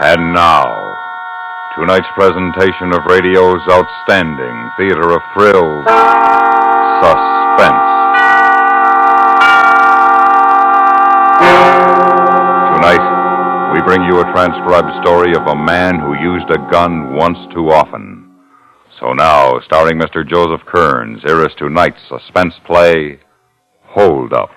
And now, tonight's presentation of radio's outstanding theater of thrills, Suspense. Tonight, we bring you a transcribed story of a man who used a gun once too often. So now, starring Mr. Joseph Kearns, here is tonight's suspense play, Hold Up.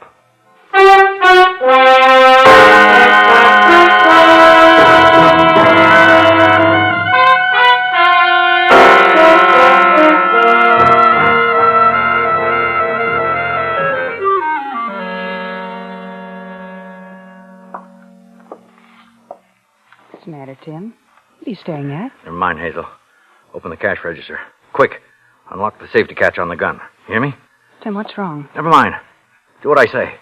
What's the matter, Tim? What are you staring at? Never mind, Hazel. Open the cash register. Quick. Unlock the safety catch on the gun. You hear me? Tim, what's wrong? Never mind. Do what I say.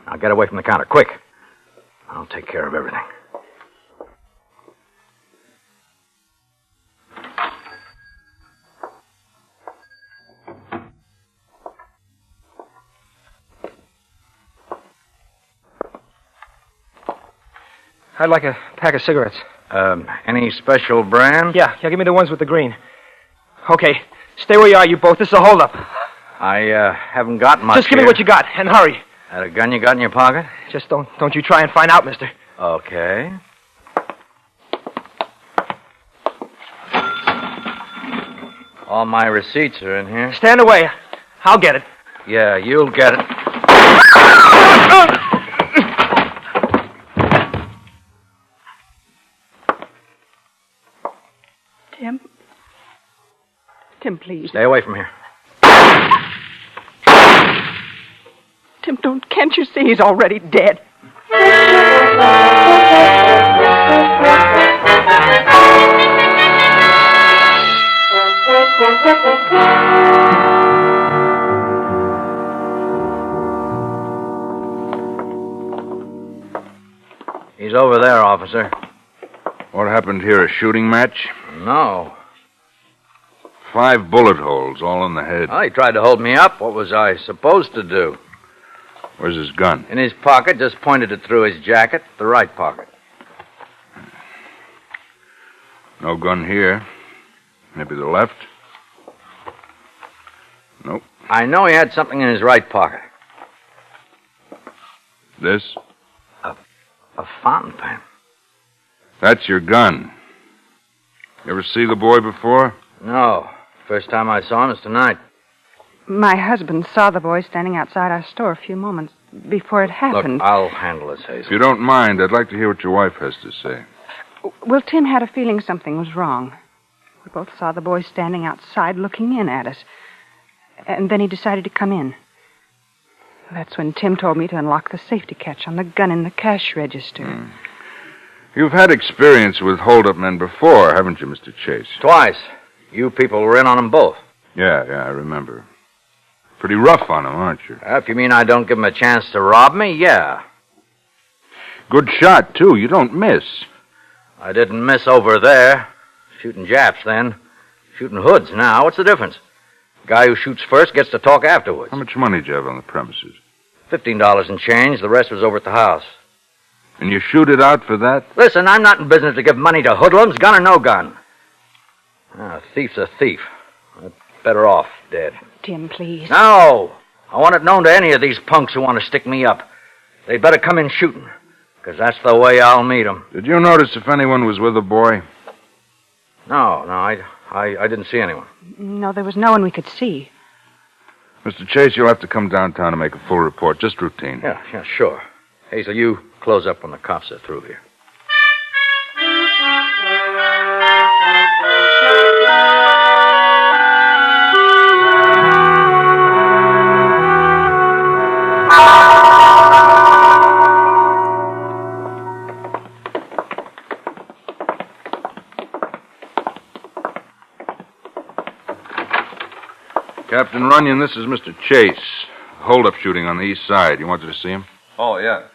Now get away from the counter. Quick. I'll take care of everything. I'd like a pack of cigarettes. Any special brand? Yeah, give me the ones with the green. Okay, stay where you are, you both. This is a holdup. I haven't got much. Just give me what you got, and hurry. That a gun you got in your pocket? Just don't you try and find out, mister. Okay. All my receipts are in here. Stand away. I'll get it. Yeah, you'll get it. Tim, please. Stay away from here. Tim, can't you see he's already dead? He's over there, officer. What happened here, a shooting match? No. 5 bullet holes, all in the head. Well, he tried to hold me up. What was I supposed to do? Where's his gun? In his pocket, just pointed it through his jacket, the right pocket. No gun here. Maybe the left? Nope. I know he had something in his right pocket. This? A fountain pen. That's your gun. You ever see the boy before? No. First time I saw him is tonight. My husband saw the boy standing outside our store a few moments before it happened. Look, I'll handle this, Hazel. If you don't mind, I'd like to hear what your wife has to say. Well, Tim had a feeling something was wrong. We both saw the boy standing outside looking in at us. And then he decided to come in. That's when Tim told me to unlock the safety catch on the gun in the cash register. You've had experience with hold-up men before, haven't you, Mr. Chase? Twice. You people were in on them both. Yeah, I remember. Pretty rough on them, aren't you? If you mean I don't give them a chance to rob me, yeah. Good shot, too. You don't miss. I didn't miss over there. Shooting Japs then. Shooting hoods now. What's the difference? The guy who shoots first gets to talk afterwards. How much money did you have on the premises? $15 and change. The rest was over at the house. And you shoot it out for that? Listen, I'm not in business to give money to hoodlums, gun or no gun. A thief's a thief. Better off dead. Tim, please. No! I want it known to any of these punks who want to stick me up. They'd better come in shooting, because that's the way I'll meet them. Did you notice if anyone was with the boy? No, I didn't see anyone. No, there was no one we could see. Mr. Chase, you'll have to come downtown and make a full report. Just routine. Yeah, sure. Hazel, you close up when the cops are through here. Captain Runyon, this is Mr. Chase. Hold-up shooting on the east side. You wanted to see him? Oh, yeah.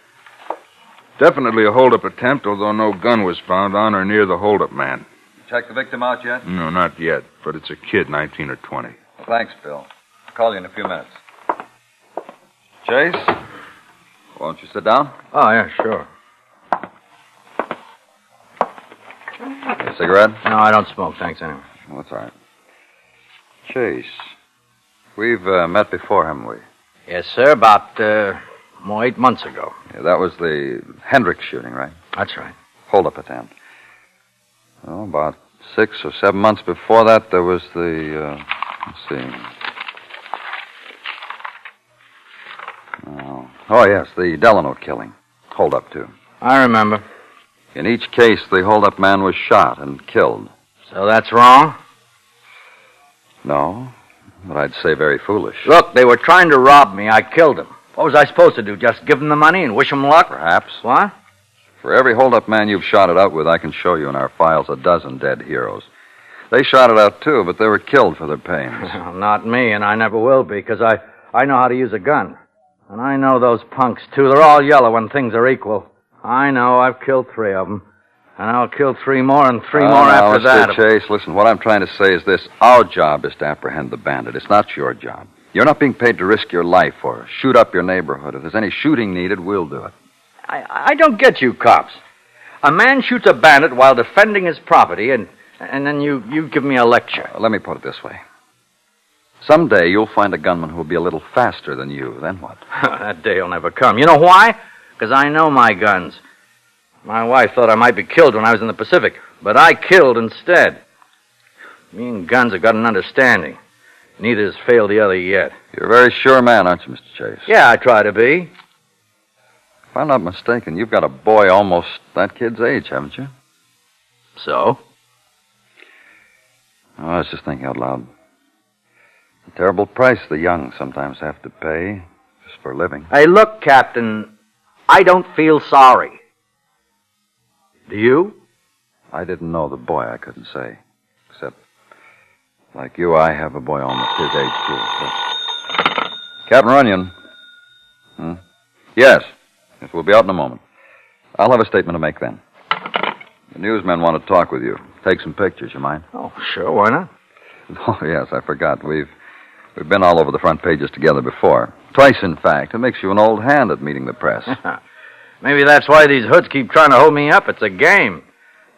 Definitely a hold-up attempt, although no gun was found on or near the hold-up man. Check the victim out yet? No, not yet, but it's a kid, 19 or 20. Thanks, Bill. I'll call you in a few minutes. Chase, won't you sit down? Oh, yeah, sure. A cigarette? No, I don't smoke, thanks, anyway. Well, that's all right. Chase, we've met before, haven't we? Yes, sir, about, 8 months ago. Yeah, that was the Hendricks shooting, right? That's right. Hold-up attempt. Well, about 6 or 7 months before that, there was the, let's see. Oh, yes, the Delano killing. Hold-up, too. I remember. In each case, the hold-up man was shot and killed. So that's wrong? No, but I'd say very foolish. Look, they were trying to rob me. I killed them. What was I supposed to do? Just give them the money and wish them luck? Perhaps. What? For every hold-up man you've shot it out with, I can show you in our files a dozen dead heroes. They shot it out, too, but they were killed for their pains. Not me, and I never will be, because I know how to use a gun. And I know those punks, too. They're all yellow when things are equal. I know. I've killed 3 of them. And I'll kill 3 more and 3 more after that. Mr. Chase, listen, what I'm trying to say is this. Our job is to apprehend the bandit. It's not your job. You're not being paid to risk your life or shoot up your neighborhood. If there's any shooting needed, we'll do it. I don't get you, cops. A man shoots a bandit while defending his property, and then you give me a lecture. Let me put it this way. Someday you'll find a gunman who'll be a little faster than you. Then what? That day will never come. You know why? Because I know my guns. My wife thought I might be killed when I was in the Pacific, but I killed instead. Me and guns have got an understanding. Neither has failed the other yet. You're a very sure man, aren't you, Mr. Chase? Yeah, I try to be. If I'm not mistaken, you've got a boy almost that kid's age, haven't you? So? Oh, I was just thinking out loud. The terrible price the young sometimes have to pay just for a living. Hey, look, Captain, I don't feel sorry. Do you? I didn't know the boy, I couldn't say. Except, like you, I have a boy almost his age, too. But... Captain Runyon. Yes. Yes, we'll be out in a moment. I'll have a statement to make then. The newsmen want to talk with you. Take some pictures, you mind? Oh, sure, why not? Oh, yes, I forgot. We've been all over the front pages together before. Twice, in fact. It makes you an old hand at meeting the press. Maybe that's why these hoods keep trying to hold me up. It's a game.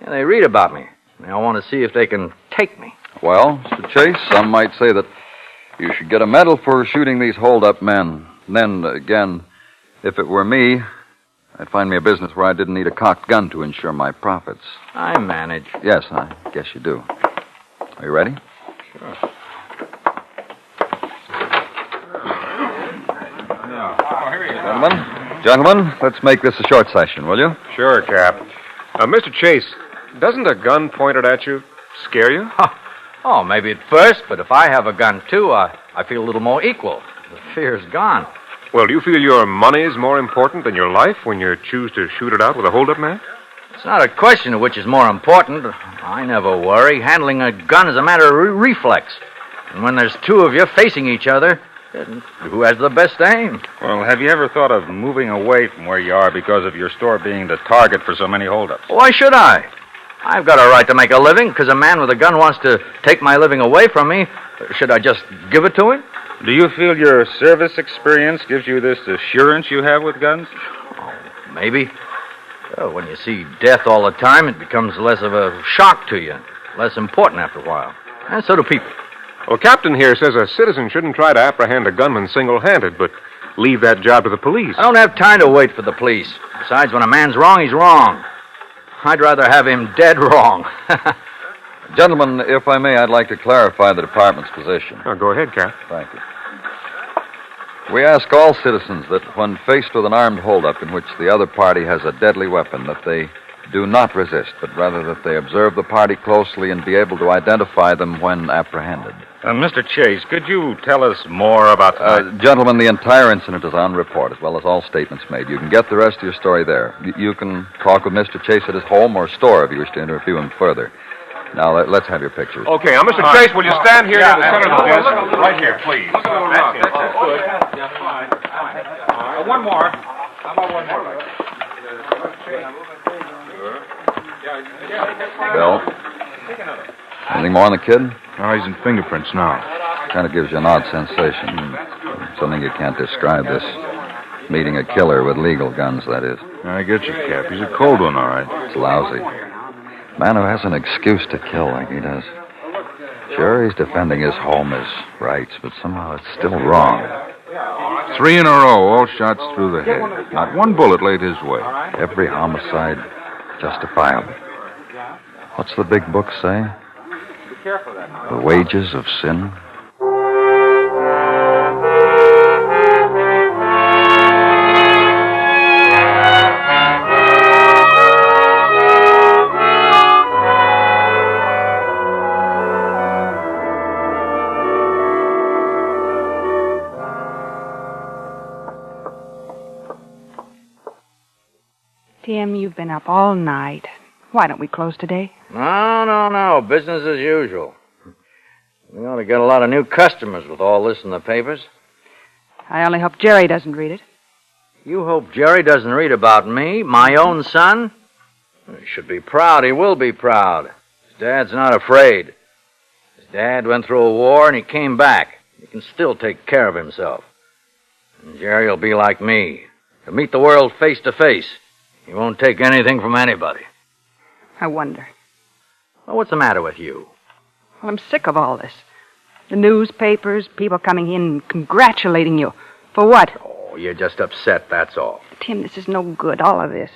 Yeah, they read about me. They all want to see if they can take me. Well, Mr. Chase, some might say that you should get a medal for shooting these hold-up men. And then, again, if it were me, I'd find me a business where I didn't need a cocked gun to ensure my profits. I manage. Yes, I guess you do. Are you ready? Sure. Gentlemen, let's make this a short session, will you? Sure, Cap. Mr. Chase, doesn't a gun pointed at you scare you? Oh, maybe at first, but if I have a gun, too, I feel a little more equal. The fear's gone. Well, do you feel your money is more important than your life when you choose to shoot it out with a hold-up man? It's not a question of which is more important. I never worry. Handling a gun is a matter of reflex. And when there's 2 of you facing each other, who has the best aim? Well, have you ever thought of moving away from where you are because of your store being the target for so many holdups? Why should I? I've got a right to make a living because a man with a gun wants to take my living away from me. Should I just give it to him? Do you feel your service experience gives you this assurance you have with guns? Oh, maybe. Well, when you see death all the time, it becomes less of a shock to you. Less important after a while. And so do people. Well, Captain here says a citizen shouldn't try to apprehend a gunman single-handed, but leave that job to the police. I don't have time to wait for the police. Besides, when a man's wrong, he's wrong. I'd rather have him dead wrong. Gentlemen, if I may, I'd like to clarify the department's position. Oh, go ahead, Cap. Thank you. We ask all citizens that when faced with an armed holdup in which the other party has a deadly weapon, that they do not resist, but rather that they observe the party closely and be able to identify them when apprehended. Mr. Chase, could you tell us more about Gentlemen, the entire incident is on report, as well as all statements made. You can get the rest of your story there. You can talk with Mr. Chase at his home or store if you wish to interview him further. Now, let's have your pictures. Okay, now, Mr. Chase, will you stand here near the center of the desk? Right here, please. That's good. One more. How about one more? Bill? Anything more on the kid? Oh, he's in fingerprints now. Kind of gives you an odd sensation. Something you can't describe, this Meeting a killer with legal guns, that is. I get you, Cap. He's a cold one, all right. It's lousy. Man who has an excuse to kill like he does. Sure, he's defending his home, his rights, but somehow it's still wrong. 3 in a row, all shots through the head. Not one bullet laid his way. Every homicide justifiable. What's the big book say? The wages of sin? Tim, you've been up all night. Why don't we close today? No. Business as usual. We ought to get a lot of new customers with all this in the papers. I only hope Jerry doesn't read it. You hope Jerry doesn't read about me, my own son? He should be proud. He will be proud. His dad's not afraid. His dad went through a war and he came back. He can still take care of himself. And Jerry will be like me. He'll meet the world face to face. He won't take anything from anybody. I wonder. Well, what's the matter with you? Well, I'm sick of all this. The newspapers, people coming in and congratulating you. For what? Oh, you're just upset, that's all. Tim, this is no good, all of this.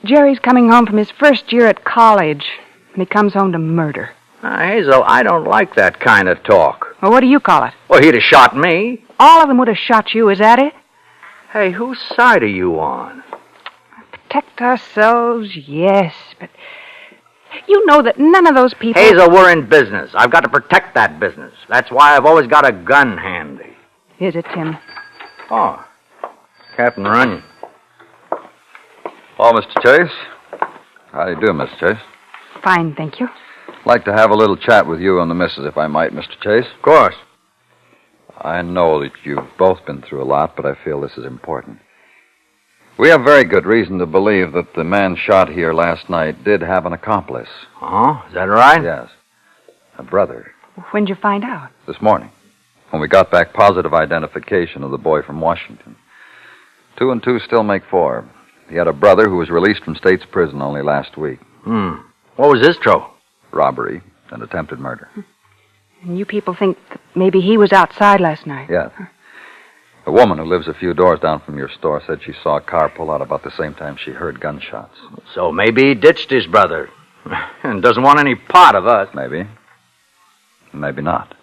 Jerry's coming home from his first year at college, and he comes home to murder. Hazel, I don't like that kind of talk. Well, what do you call it? Well, he'd have shot me. All of them would have shot you, is that it? Hey, whose side are you on? Protect ourselves, yes, but you know that none of those people... Hazel, we're in business. I've got to protect that business. That's why I've always got a gun handy. Is it, Tim? Oh, Captain Runyon. Oh, Mr. Chase. How do you do, Mr. Chase? Fine, thank you. I'd like to have a little chat with you and the missus, if I might, Mr. Chase. Of course. I know that you've both been through a lot, but I feel this is important. We have very good reason to believe that the man shot here last night did have an accomplice. Oh, is that right? Yes. A brother. When'd you find out? This morning, when we got back positive identification of the boy from Washington. 2 and 2 still make 4. He had a brother who was released from state's prison only last week. What was his trouble? Robbery and attempted murder. And you people think that maybe he was outside last night? Yes. A woman who lives a few doors down from your store said she saw a car pull out about the same time she heard gunshots. So maybe he ditched his brother and doesn't want any part of us. Maybe. Maybe not.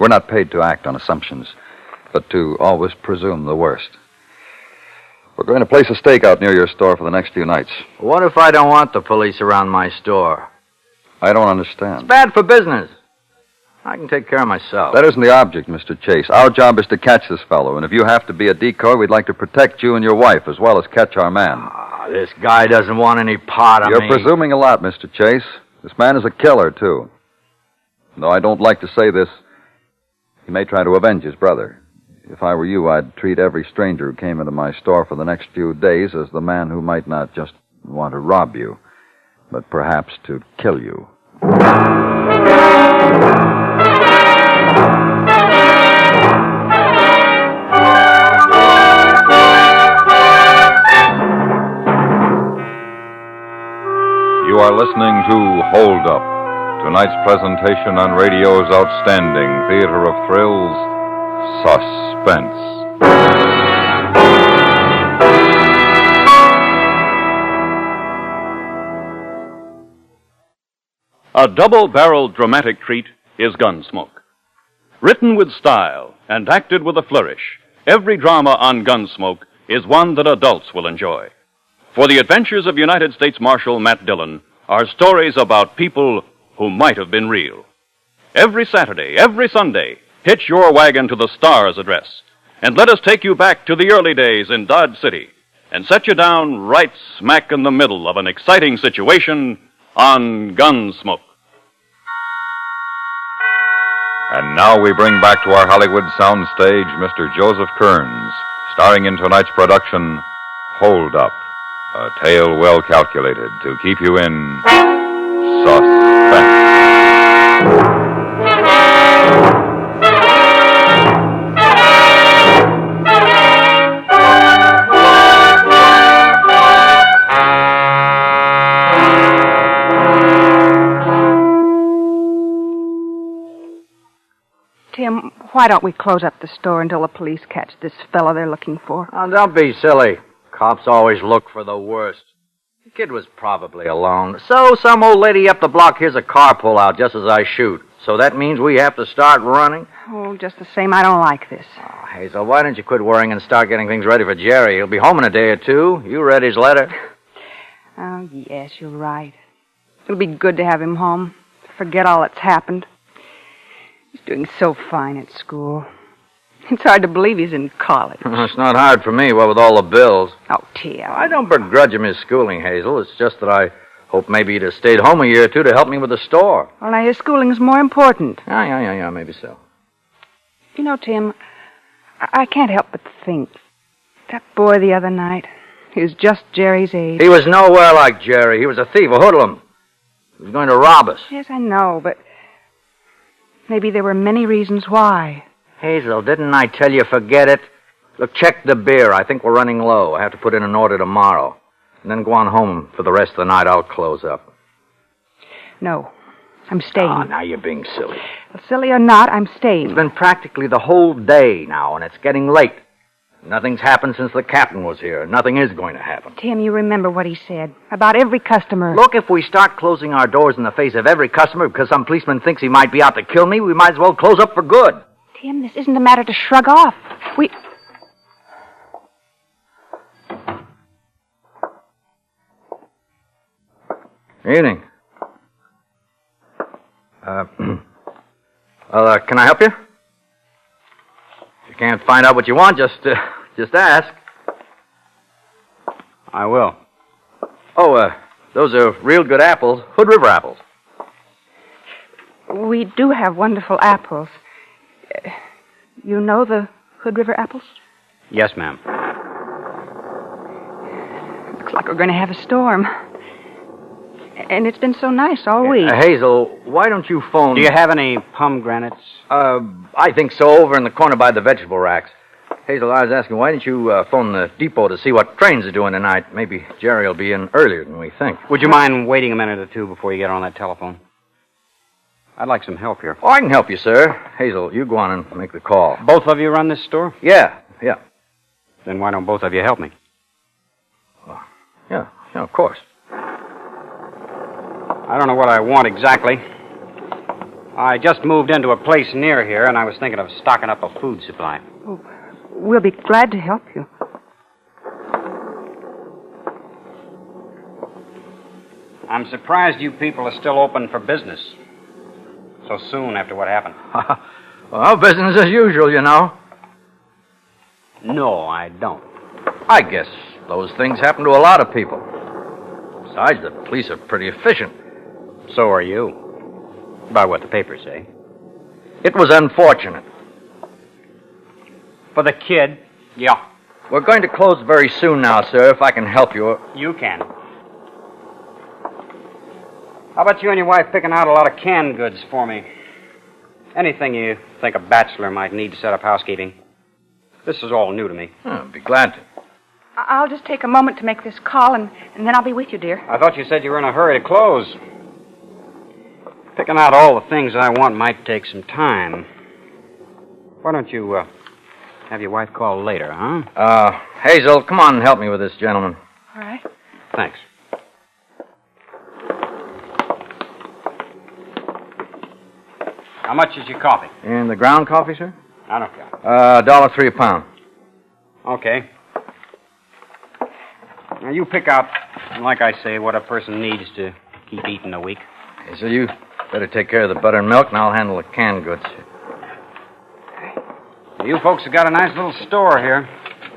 We're not paid to act on assumptions, but to always presume the worst. We're going to place a stakeout near your store for the next few nights. What if I don't want the police around my store? I don't understand. It's bad for business. I can take care of myself. That isn't the object, Mr. Chase. Our job is to catch this fellow, and if you have to be a decoy, we'd like to protect you and your wife as well as catch our man. This guy doesn't want any part of me. You're presuming a lot, Mr. Chase. This man is a killer, too. Though I don't like to say this, he may try to avenge his brother. If I were you, I'd treat every stranger who came into my store for the next few days as the man who might not just want to rob you, but perhaps to kill you. You are listening to Hold Up, tonight's presentation on radio's outstanding theater of thrills, Suspense. A double-barreled dramatic treat is Gunsmoke. Written with style and acted with a flourish, every drama on Gunsmoke is one that adults will enjoy. For the adventures of United States Marshal Matt Dillon are stories about people who might have been real. Every Saturday, every Sunday, hitch your wagon to the Star's address and let us take you back to the early days in Dodge City and set you down right smack in the middle of an exciting situation on Gunsmoke. And now we bring back to our Hollywood soundstage Mr. Joseph Kearns, starring in tonight's production, Hold Up, a tale well calculated to keep you in suspense. Why don't we close up the store until the police catch this fellow they're looking for? Oh, don't be silly. Cops always look for the worst. The kid was probably alone. So some old lady up the block hears a car pull out just as I shoot. So that means we have to start running? Oh, just the same, I don't like this. Oh, Hazel, why don't you quit worrying and start getting things ready for Jerry? He'll be home in a day or two. You read his letter. Oh, yes, you're right. It'll be good to have him home. Forget all that's happened. He's doing so fine at school. It's hard to believe he's in college. It's not hard for me, what with all the bills. Oh, Tim. I don't begrudge him his schooling, Hazel. It's just that I hope maybe he'd have stayed home a year or two to help me with the store. Well, now, his schooling's more important. Yeah, maybe so. You know, Tim, I can't help but think. That boy the other night, he was just Jerry's age. He was nowhere like Jerry. He was a thief, a hoodlum. He was going to rob us. Yes, I know, but maybe there were many reasons why. Hazel, didn't I tell you forget it? Look, check the beer. I think we're running low. I have to put in an order tomorrow. And then go on home for the rest of the night. I'll close up. No, I'm staying. Oh, now you're being silly. Well, silly or not, I'm staying. It's been practically the whole day now, and it's getting late. Nothing's happened since the captain was here. Nothing is going to happen. Tim, you remember what he said about every customer. Look, if we start closing our doors in the face of every customer because some policeman thinks he might be out to kill me, we might as well close up for good. Tim, this isn't a matter to shrug off. Evening. Can I help you? If you can't find out what you want, just ask. I will. Oh, those are real good apples. Hood River apples. We do have wonderful apples. You know the Hood River apples? Yes, ma'am. Looks like we're going to have a storm. And it's been so nice all week. Hazel, why don't you phone... Do you have any pomegranates? I think so, over in the corner by the vegetable racks. Hazel, I was asking, why didn't you phone the depot to see what trains are doing tonight? Maybe Jerry will be in earlier than we think. Would you mind waiting a minute or two before you get on that telephone? I'd like some help here. Oh, I can help you, sir. Hazel, you go on and make the call. Both of you run this store? Yeah. Then why don't both of you help me? Yeah, of course. I don't know what I want exactly. I just moved into a place near here, and I was thinking of stocking up a food supply. Oh, we'll be glad to help you. I'm surprised you people are still open for business so soon after what happened. Well, business as usual, you know. No, I don't. I guess those things happen to a lot of people. Besides, the police are pretty efficient. So are you. By what the papers say. It was unfortunate. For the kid? Yeah. We're going to close very soon now, sir, if I can help you. You can. How about you and your wife picking out a lot of canned goods for me? Anything you think a bachelor might need to set up housekeeping. This is all new to me. I'd be glad to. I'll just take a moment to make this call, and then I'll be with you, dear. I thought you said you were in a hurry to close. Picking out all the things I want might take some time. Why don't you have your wife call later, huh? Hazel, come on and help me with this gentleman. All right. Thanks. How much is your coffee? And the ground coffee, sir? I don't care. $1.03 a pound. Okay. Now, you pick out, like I say, what a person needs to keep eating a week. Hazel, you better take care of the butter and milk, and I'll handle the canned goods. You folks have got a nice little store here.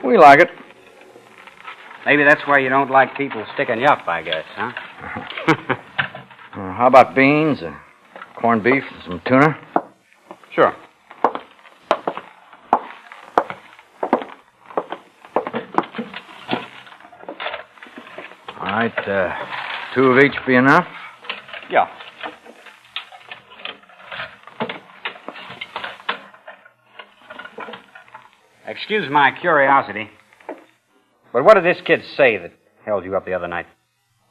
We like it. Maybe that's why you don't like people sticking you up, I guess, huh? How about beans, corned beef, and some tuna? Sure. All right, 2 of each be enough? Yeah. Excuse my curiosity, but what did this kid say that held you up the other night?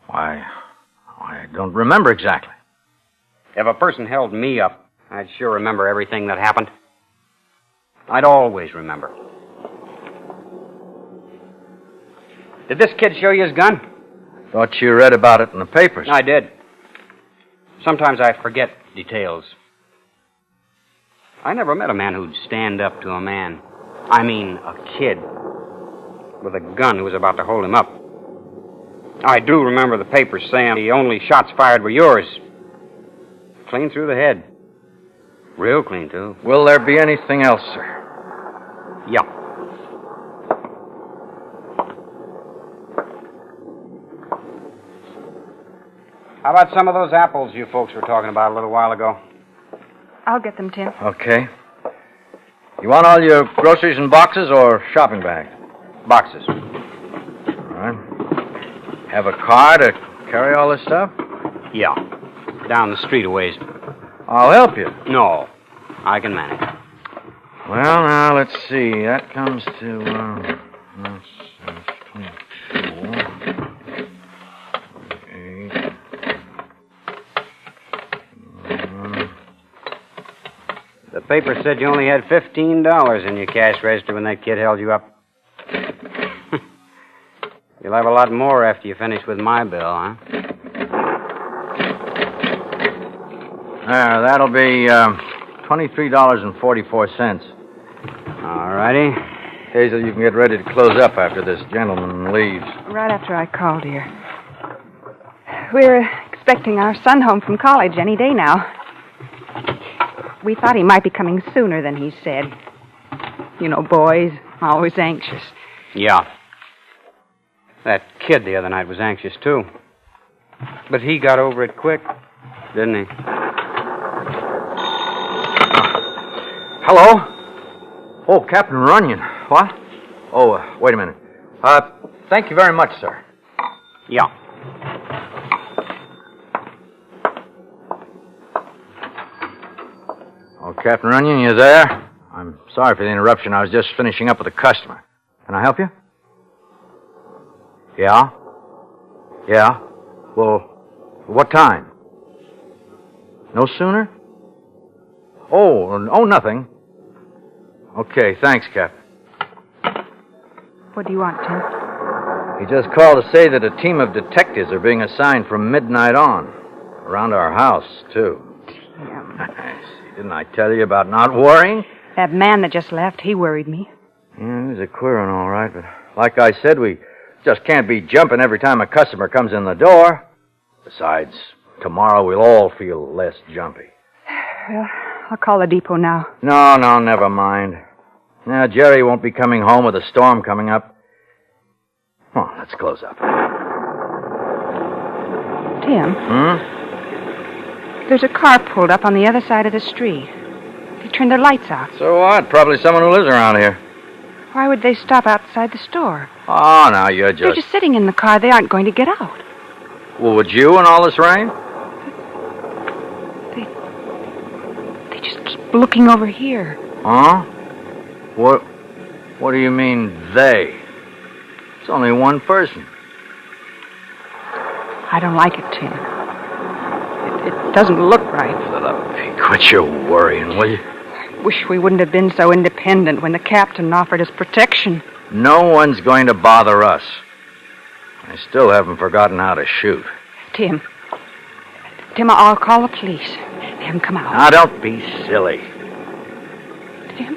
Why, I don't remember exactly. If a person held me up, I'd sure remember everything that happened. I'd always remember. Did this kid show you his gun? Thought you read about it in the papers. I did. Sometimes I forget details. I never met a man who'd stand up to a man. I mean, a kid. With a gun who was about to hold him up. I do remember the papers saying the only shots fired were yours. Clean through the head. Real clean, too. Will there be anything else, sir? Yeah. How about some of those apples you folks were talking about a little while ago? I'll get them, Tim. Okay. You want all your groceries in boxes or shopping bags? Boxes. All right. Have a car to carry all this stuff? Yeah. Down the street a ways. I'll help you. No. I can manage. Well, now, let's see. That comes to, that's 24. 8. The paper said you only had $15 in your cash register when that kid held you up. You'll have a lot more after you finish with my bill, huh? There, that'll be $23.44. All righty. Hazel, you can get ready to close up after this gentleman leaves. Right after I called here. We're expecting our son home from college any day now. We thought he might be coming sooner than he said. You know, boys, always anxious. Yeah. That kid the other night was anxious, too. But he got over it quick, didn't he? Hello? Oh, Captain Runyon. What? Oh, wait a minute. Thank you very much, sir. Yeah. Oh, Captain Runyon, you there? I'm sorry for the interruption. I was just finishing up with a customer. Can I help you? Yeah? Yeah? Well, what time? No sooner? Oh, nothing. Okay, thanks, Captain. What do you want, Tim? He just called to say that a team of detectives are being assigned from midnight on. Around our house, too. Tim. Didn't I tell you about not worrying? That man that just left, he worried me. Yeah, he was a queer one, all right, but like I said, we just can't be jumping every time a customer comes in the door. Besides, tomorrow we'll all feel less jumpy. Well, I'll call the depot now. No, never mind. Now, Jerry won't be coming home with a storm coming up. Come on, let's close up. Tim? There's a car pulled up on the other side of the street. They turned their lights out. So what? Probably someone who lives around here. Why would they stop outside the store? Oh, now you're They're just sitting in the car. They aren't going to get out. Well, would you in all this rain? They just keep looking over here. Huh? What do you mean, they? It's only one person. I don't like it, Tim. It doesn't look right. Hey, quit your worrying, will you? I wish we wouldn't have been so independent when the captain offered us protection. No one's going to bother us. I still haven't forgotten how to shoot. Tim, I'll call the police. Tim, come out. Now, don't be silly. Tim,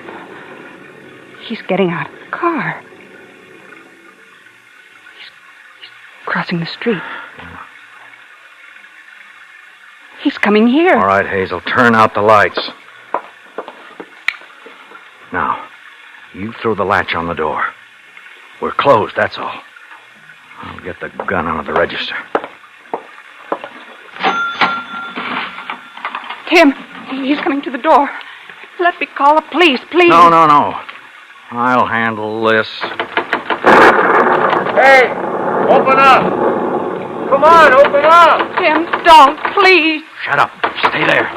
he's getting out of the car. He's crossing the street. He's coming here. All right, Hazel, turn out the lights. Now, you throw the latch on the door. We're closed, that's all. I'll get the gun out of the register. Tim, he's coming to the door. Let me call the police, please. No. I'll handle this. Hey, open up. Come on, open up. Tim, don't, please. Shut up. Stay there.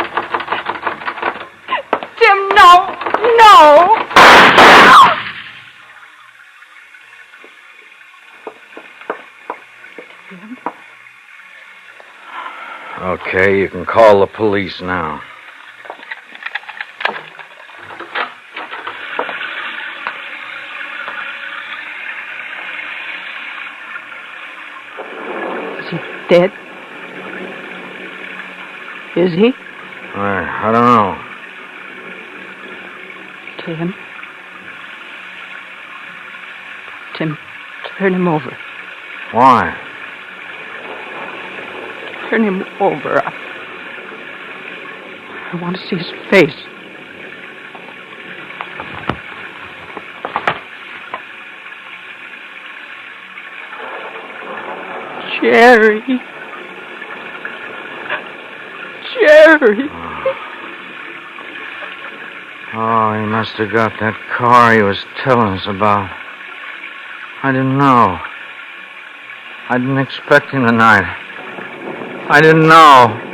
Tim, no. Okay, you can call the police now. dead? Is he? I don't know. Tim, turn him over. Why? Turn him over. I want to see his face. Jerry. Oh, he must have got that car he was telling us about. I didn't know. I didn't expect him tonight. I didn't know.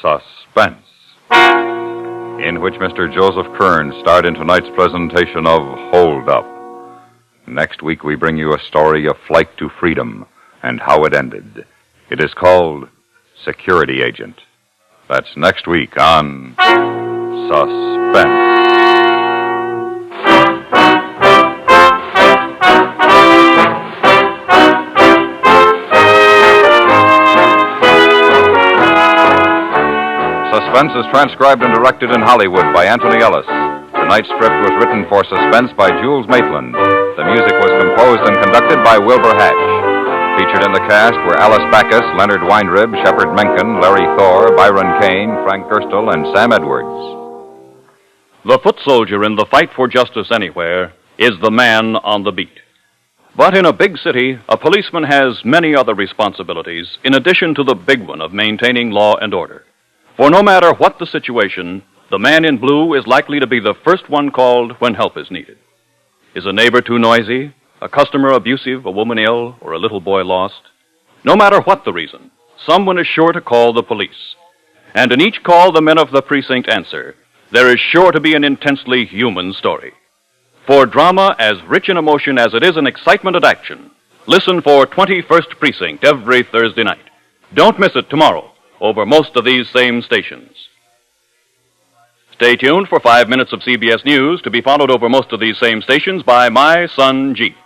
Suspense, in which Mr. Joseph Kearns starred in tonight's presentation of Hold Up. Next week we bring you a story of flight to freedom and how it ended. It is called Security Agent. That's next week on Suspense. Suspense is transcribed and directed in Hollywood by Anthony Ellis. Tonight's script was written for Suspense by Jules Maitland. The music was composed and conducted by Wilbur Hatch. Featured in the cast were Alice Backus, Leonard Weinrib, Shepard Menken, Larry Thor, Byron Kane, Frank Gerstle, and Sam Edwards. The foot soldier in the fight for justice anywhere is the man on the beat. But in a big city, a policeman has many other responsibilities in addition to the big one of maintaining law and order. For no matter what the situation, the man in blue is likely to be the first one called when help is needed. Is a neighbor too noisy, a customer abusive, a woman ill, or a little boy lost? No matter what the reason, someone is sure to call the police. And in each call the men of the precinct answer, there is sure to be an intensely human story. For drama as rich in emotion as it is in excitement and action, listen for 21st Precinct every Thursday night. Don't miss it tomorrow over most of these same stations. Stay tuned for 5 minutes of CBS News to be followed over most of these same stations by My Son Jeep.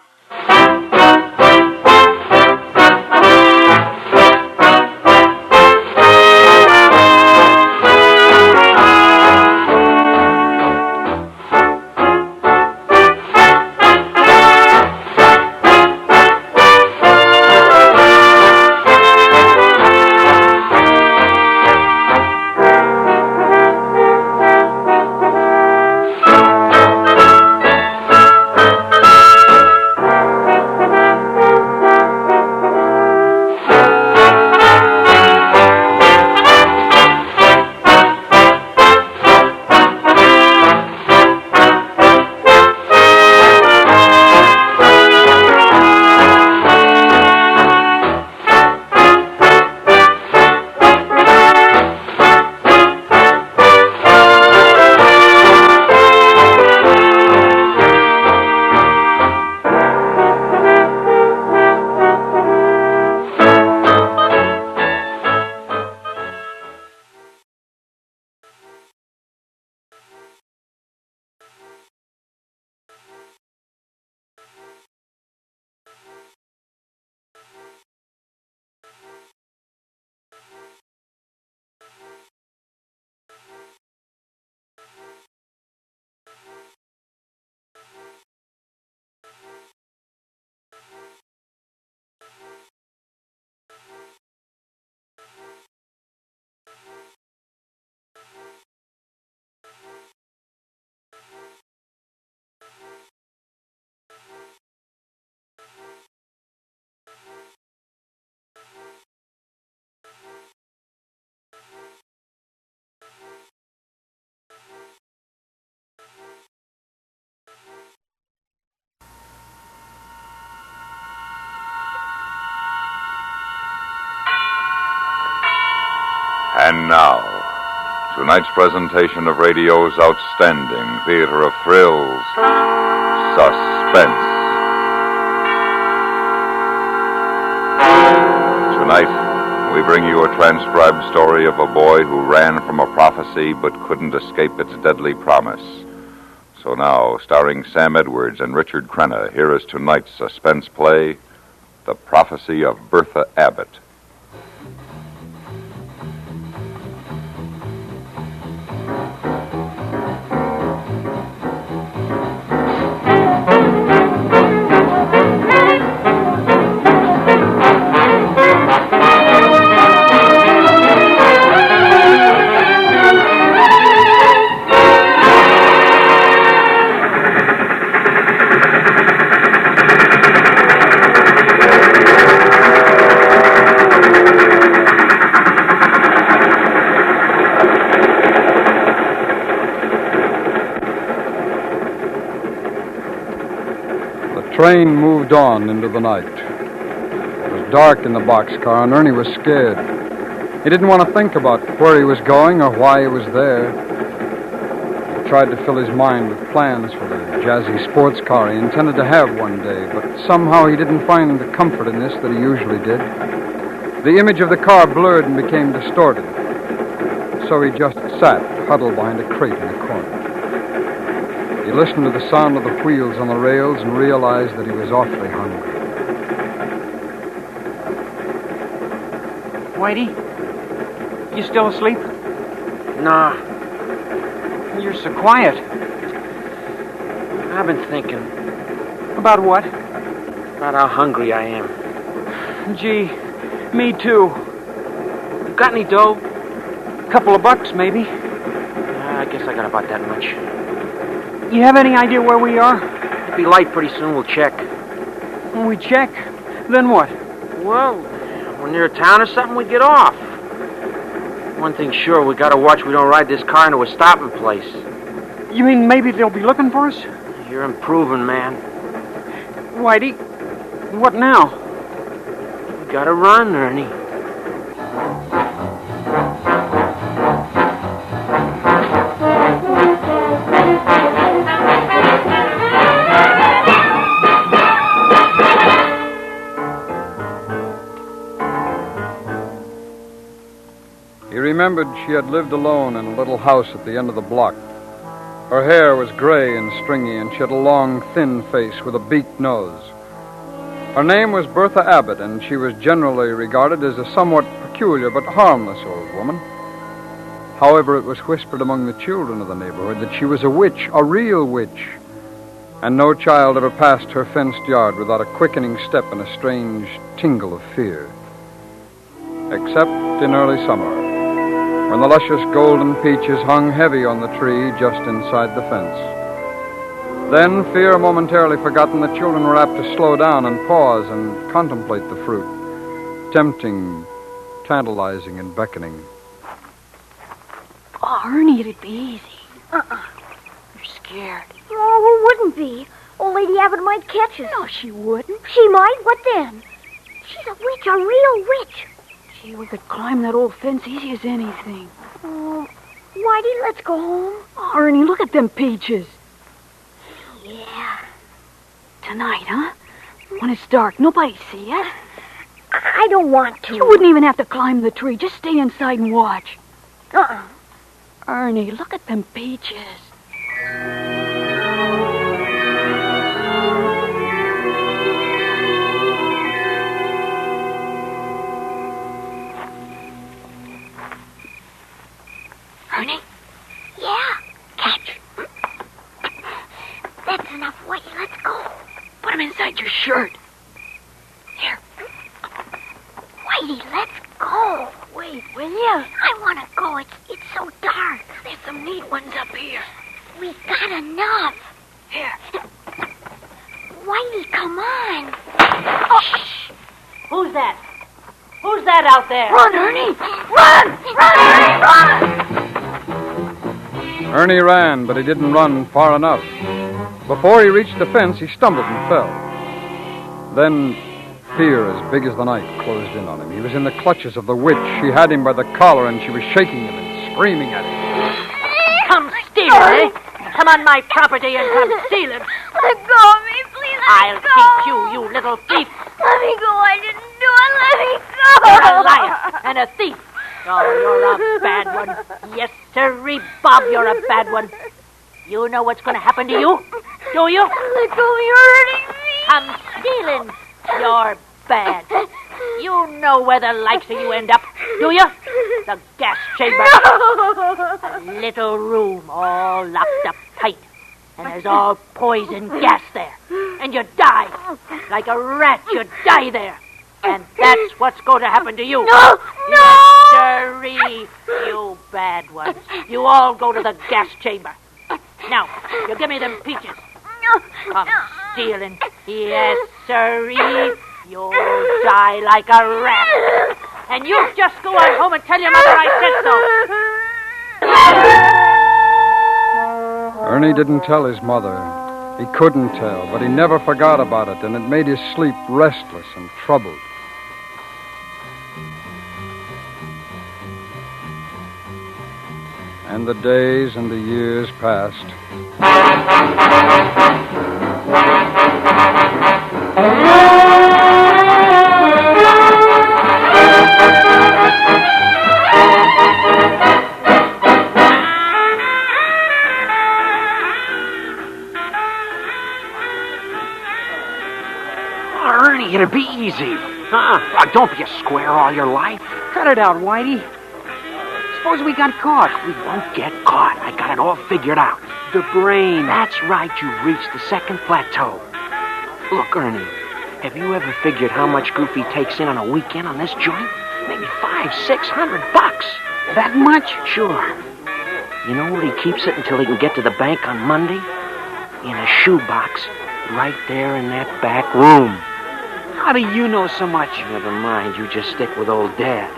And now, tonight's presentation of radio's outstanding theater of thrills, Suspense. Tonight, we bring you a transcribed story of a boy who ran from a prophecy but couldn't escape its deadly promise. So now, starring Sam Edwards and Richard Crenna, here is tonight's suspense play, The Prophecy of Bertha Abbott. The train moved on into the night. It was dark in the boxcar, and Ernie was scared. He didn't want to think about where he was going or why he was there. He tried to fill his mind with plans for the jazzy sports car he intended to have one day, but somehow he didn't find the comfort in this that he usually did. The image of the car blurred and became distorted. So he just sat, huddled behind a crate in the corner. He listened to the sound of the wheels on the rails and realized that he was awfully hungry. Whitey, you still asleep? Nah, You're so quiet. I've been thinking About what? about how hungry I am. Gee, me too. You got any dough? Couple of bucks, maybe. I guess I got about that much. You have any idea where we are? It'll be light pretty soon. We'll check. When we check, then what? Well, when near a town or something, we get off. One thing's sure, we gotta watch we don't ride this car into a stopping place. You mean maybe they'll be looking for us? You're improving, man. Whitey, what now? We gotta run, Ernie. He remembered she had lived alone in a little house at the end of the block. Her hair was gray and stringy, and she had a long, thin face with a beaked nose. Her name was Bertha Abbott, and she was generally regarded as a somewhat peculiar but harmless old woman. However, it was whispered among the children of the neighborhood that she was a witch, a real witch, and no child ever passed her fenced yard without a quickening step and a strange tingle of fear. Except in early summer, when the luscious golden peaches hung heavy on the tree just inside the fence. Then, fear momentarily forgotten, the children were apt to slow down and pause and contemplate the fruit, tempting, tantalizing, and beckoning. Oh, Ernie, it'd be easy. You're scared. Oh, who wouldn't be? Old Lady Abbott might catch us. No, she wouldn't. She might? What then? She's a witch, a real witch. Gee, we could climb that old fence easy as anything. Oh, Whitey, let's go home. Oh, Ernie, look at them peaches. Yeah. Tonight, huh? When it's dark, nobody see us. I don't want to. You wouldn't even have to climb the tree. Just stay inside and watch. Ernie, look at them peaches. Ernie? Yeah. Catch. That's enough, Whitey. Let's go. Put them inside your shirt. Here. Whitey, let's go. Wait, will you? I want to go. It's so dark. There's some neat ones up here. We got enough. Here. Whitey, come on. Oh. Shh. Who's that? Who's that out there? Run, Ernie. Run! Ernie, run! Ernie ran, but he didn't run far enough. Before he reached the fence, he stumbled and fell. Then, Fear as big as the night closed in on him. He was in the clutches of the witch. She had him by the collar, and she was shaking him and screaming at him. Come steal it, eh? Come on my property and come steal it. Let go of me, please. I'll keep you, you little thief. Let me go. I didn't do it. Let me go. You're a liar and a thief. Oh, you're a bad one. Yes, sirree, Bob, you're a bad one. You know what's going to happen to you? Do you? Let go. You're hurting me. Come stealing. You're bad. You know where the likes of you end up, do you? The gas chamber. No. A little room all locked up tight. And there's all poison gas there. And you die. Like a rat, you die there. And that's what's going to happen to you. No! Yes, sirree, you bad ones. You all go to the gas chamber. Now, you give me them peaches. Come stealing. Yes, sirree. You'll die like a rat. And you just go on home and tell your mother I said so. Ernie didn't tell his mother. He couldn't tell, but he never forgot about it, and it made his sleep restless and troubled. And the days and the years passed. Ernie, it'll be easy. Don't be a square all your life. Cut it out, Whitey. Suppose we got caught. We won't get caught. I got it all figured out. The brain. That's right. You've reached the second plateau. Look, Ernie, have you ever figured how much Goofy takes in on a weekend on this joint? Maybe $500-600. That much? Sure. You know where he keeps it until he can get to the bank on Monday? In a shoebox, right there in that back room. How do you know so much? Never mind. You just stick with old Dad.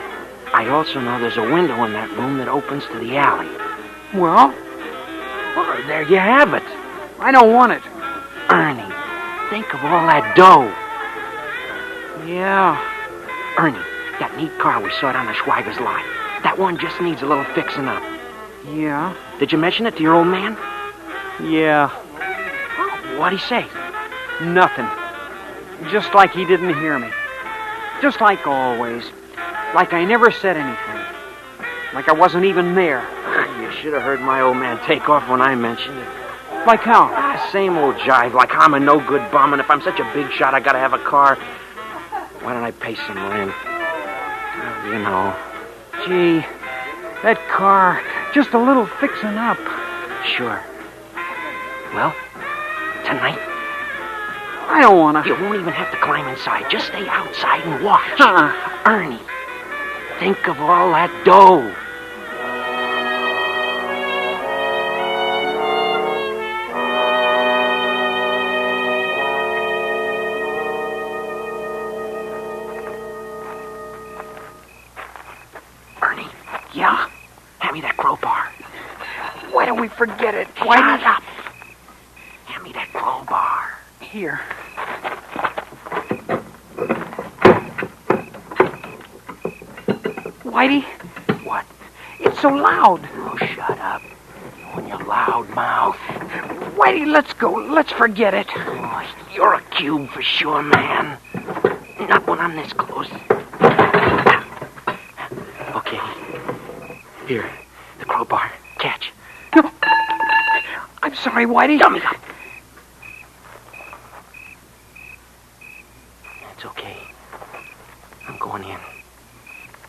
I also know there's a window in that room that opens to the alley. Well, there you have it. I don't want it. Ernie, think of all that dough. Yeah. Ernie, that neat car we saw down the Schweiger's lot. That one just needs a little fixing up. Yeah. Did you mention it to your old man? Yeah. Oh, what'd he say? Nothing. Just like he didn't hear me. Just like always. Like I never said anything. Like I wasn't even there. You should have heard my old man take off when I mentioned it. Like how? Same old jive, like I'm a no-good bum, and if I'm such a big shot, I gotta have a car. Why don't I pay some rent? You know. Gee, that car, just a little fixing up. Sure. Well, tonight? I don't want to. You won't even have to climb inside. Just stay outside and watch. Ernie, think of all that dough. Ernie, yeah? Hand me that crowbar. Why don't we forget it? Shut up. Hand me that crowbar. Here. Whitey? What? It's so loud. Oh, shut up. On your loud mouth. Whitey, let's go. Let's forget it. Oh, you're a cube for sure, man. Not when I'm this close. Okay. Here, the crowbar. Catch. No. I'm sorry, Whitey. Dummy up. It's okay. I'm going in.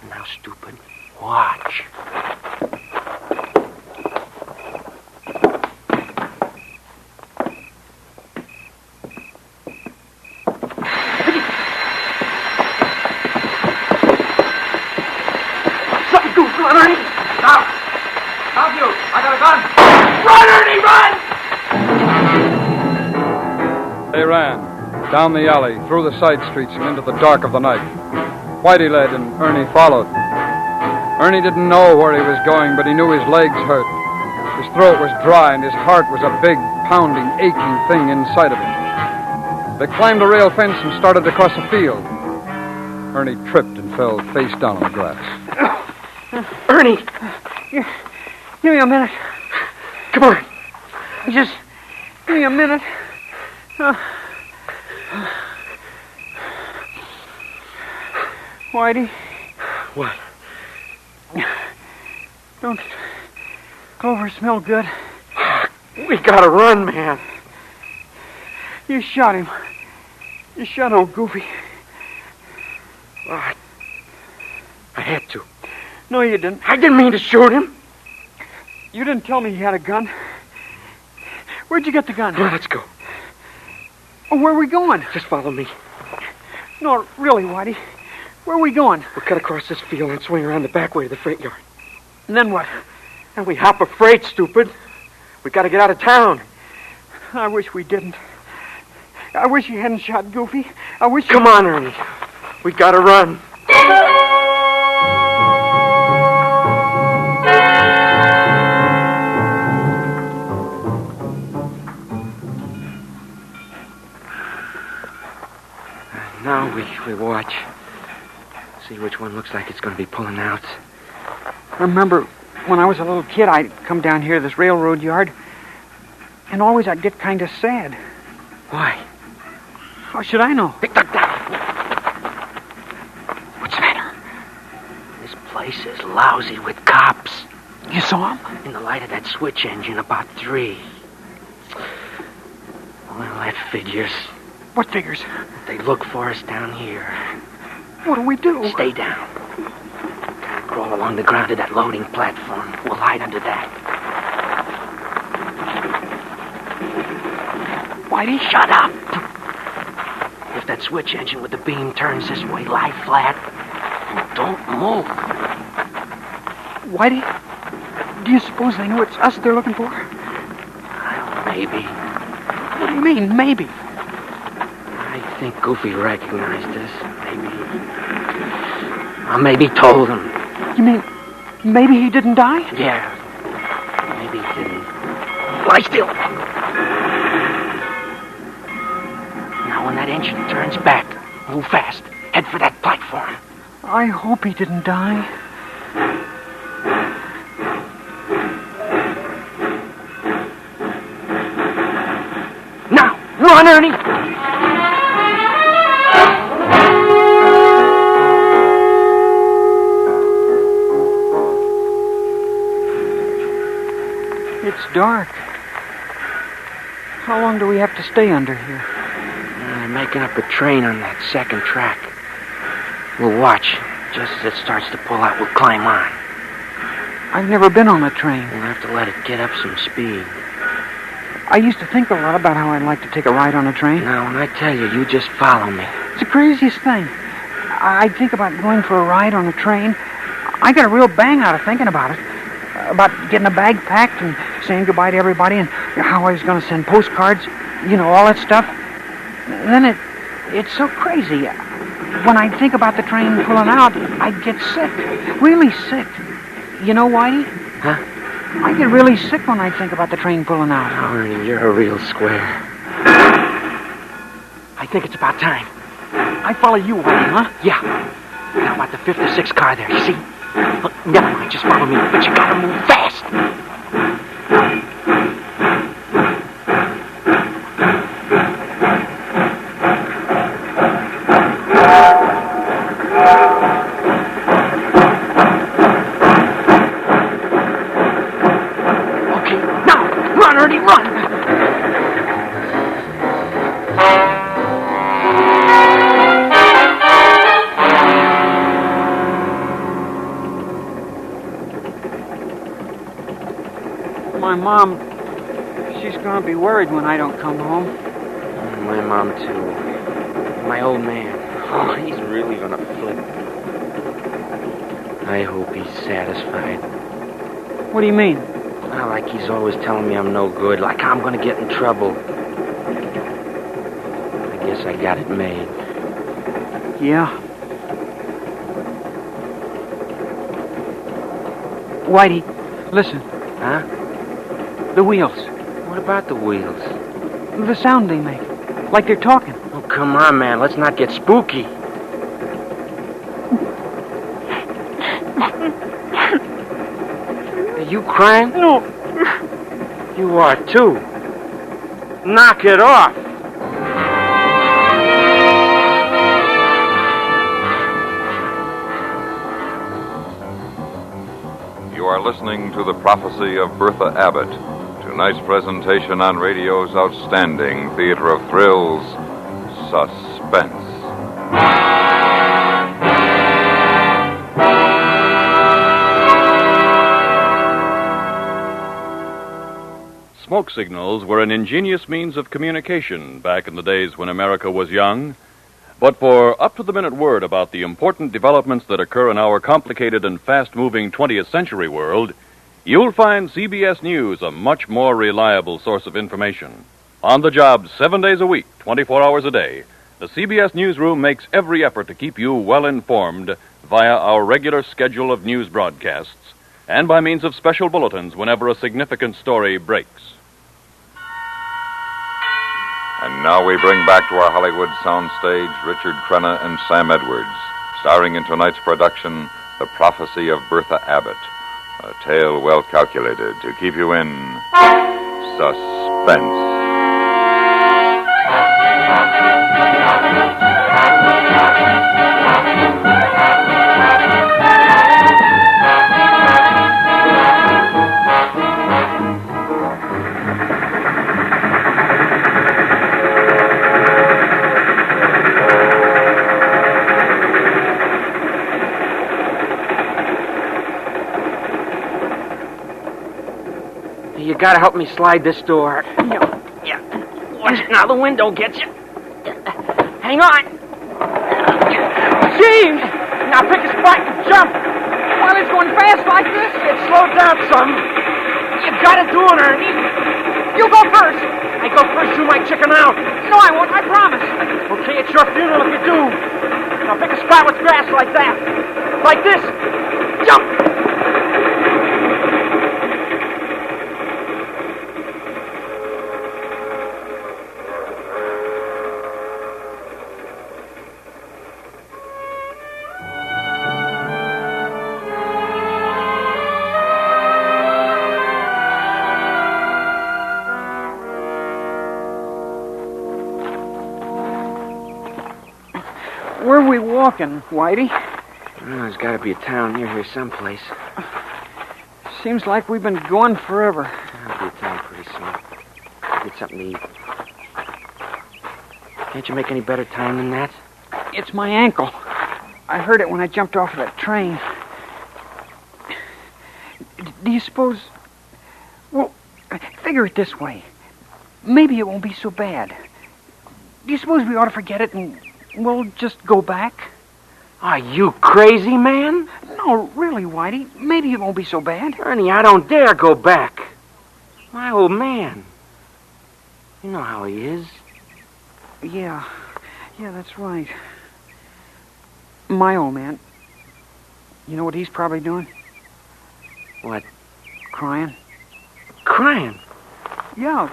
Now, stupid, watch. Something goofy. Come on, Ernie. Stop! Stop you! I got a gun! Run, Ernie, run! They ran down the alley, through the side streets, and into the dark of the night. Whitey led and Ernie followed. Ernie didn't know where he was going, but he knew his legs hurt. His throat was dry, and his heart was a big, pounding, aching thing inside of him. They climbed a rail fence and started across a field. Ernie tripped and fell face down on the grass. Ernie! Give me a minute. Come on. Just give me a minute. Whitey. What? Don't Clover smell good? We gotta run, man. You shot him. You shot old Goofy. I had to. No, you didn't. I didn't mean to shoot him. You didn't tell me he had a gun. Where'd you get the gun? Well, let's go. Oh, where are we going? Just follow me. No, really, Whitey. Where are we going? We'll cut across this field and swing around the back way to the freight yard. And then what? And we hop a freight, stupid. We gotta get out of town. I wish we didn't. I wish you hadn't shot Goofy. I wish Come on, Ernie. We gotta run. Now we watch. See which one looks like it's going to be pulling out. I remember when I was a little kid, I'd come down here to this railroad yard, and always I'd get kind of sad. Why? How should I know? What's the matter? This place is lousy with cops. You saw them? In the light of that switch engine, about 3. Well, that figures. What figures? They look for us down here. What do we do? Stay down. Crawl along the ground to that loading platform. We'll hide under that. Whitey, shut up. If that switch engine with the beam turns this way, lie flat and don't move. Whitey, do you suppose they know it's us they're looking for? Well, maybe. What do you mean, maybe? I think Goofy recognized us. Maybe told him. You mean maybe he didn't die? Yeah. Maybe he didn't. Lie still. Now when that engine turns back, move fast. Head for that platform. I hope he didn't die. Now, run, Ernie! It's dark. How long do we have to stay under here? They're making up a train on that second track. We'll watch. Just as it starts to pull out, we'll climb on. I've never been on a train. We'll have to let it get up some speed. I used to think a lot about how I'd like to take a ride on a train. Now, when I tell you, you just follow me. It's the craziest thing. I think about going for a ride on a train. I got a real bang out of thinking about it. About getting a bag packed and saying goodbye to everybody and how I was going to send postcards, you know, all that stuff. Then it's so crazy. When I think about the train pulling out, I get sick. Really sick. You know, Whitey? Huh? I get really sick when I think about the train pulling out. Oh, Ernie, you're a real square. I think it's about time. I follow you, Whitey, huh? Yeah. Now about the 5th or 6th car there, you see? Look, never mind, just follow me. But you gotta move fast. Okay, now, run, Ernie, run! My mom, she's going to be worried when I don't come home. My mom, too. My old man. Oh, he's really going to flip. I hope he's satisfied. What do you mean? Well, like he's always telling me I'm no good, like I'm going to get in trouble. I guess I got it made. Yeah. Whitey, listen. Huh? The wheels. What about the wheels? The sound they make. Like they're talking. Oh, come on, man. Let's not get spooky. Are you crying? No. You are, too. Knock it off. You are listening to the Prophecy of Bertha Abbott, tonight's presentation on radio's outstanding theater of thrills, Suspense. Smoke signals were an ingenious means of communication back in the days when America was young. But for up-to-the-minute word about the important developments that occur in our complicated and fast-moving 20th century world, you'll find CBS News a much more reliable source of information. On the job 7 days a week, 24 hours a day, the CBS Newsroom makes every effort to keep you well informed via our regular schedule of news broadcasts and by means of special bulletins whenever a significant story breaks. And now we bring back to our Hollywood soundstage Richard Crenna and Sam Edwards, starring in tonight's production, The Prophecy of Bertha Abbott, a tale well calculated to keep you in suspense. You gotta help me slide this door. Yeah. Watch it now, the window gets you. Hang on. James! Now pick a spot and jump. While it's going fast like this, It slowed down some. You gotta do it, Ernie. you go first. I go first, you might chicken out. No, I won't. I promise. Okay, it's your funeral if you do. Now pick a spot with grass like that. Like this. Jump! Where are we walking, Whitey? Well, there's got to be a town near here someplace. Seems like we've been going forever. There'll be a town pretty soon. Get something to eat. Can't you make any better time than that? It's my ankle. I heard it when I jumped off of that train. Do you suppose... Well, figure it this way. Maybe it won't be so bad. Do you suppose we ought to forget it and we'll just go back? Are you crazy, man? No, really, Whitey. Maybe it won't be so bad. Ernie, I don't dare go back. My old man. You know how he is. Yeah, that's right. My old man. You know what he's probably doing? What? Crying. Crying? Yeah,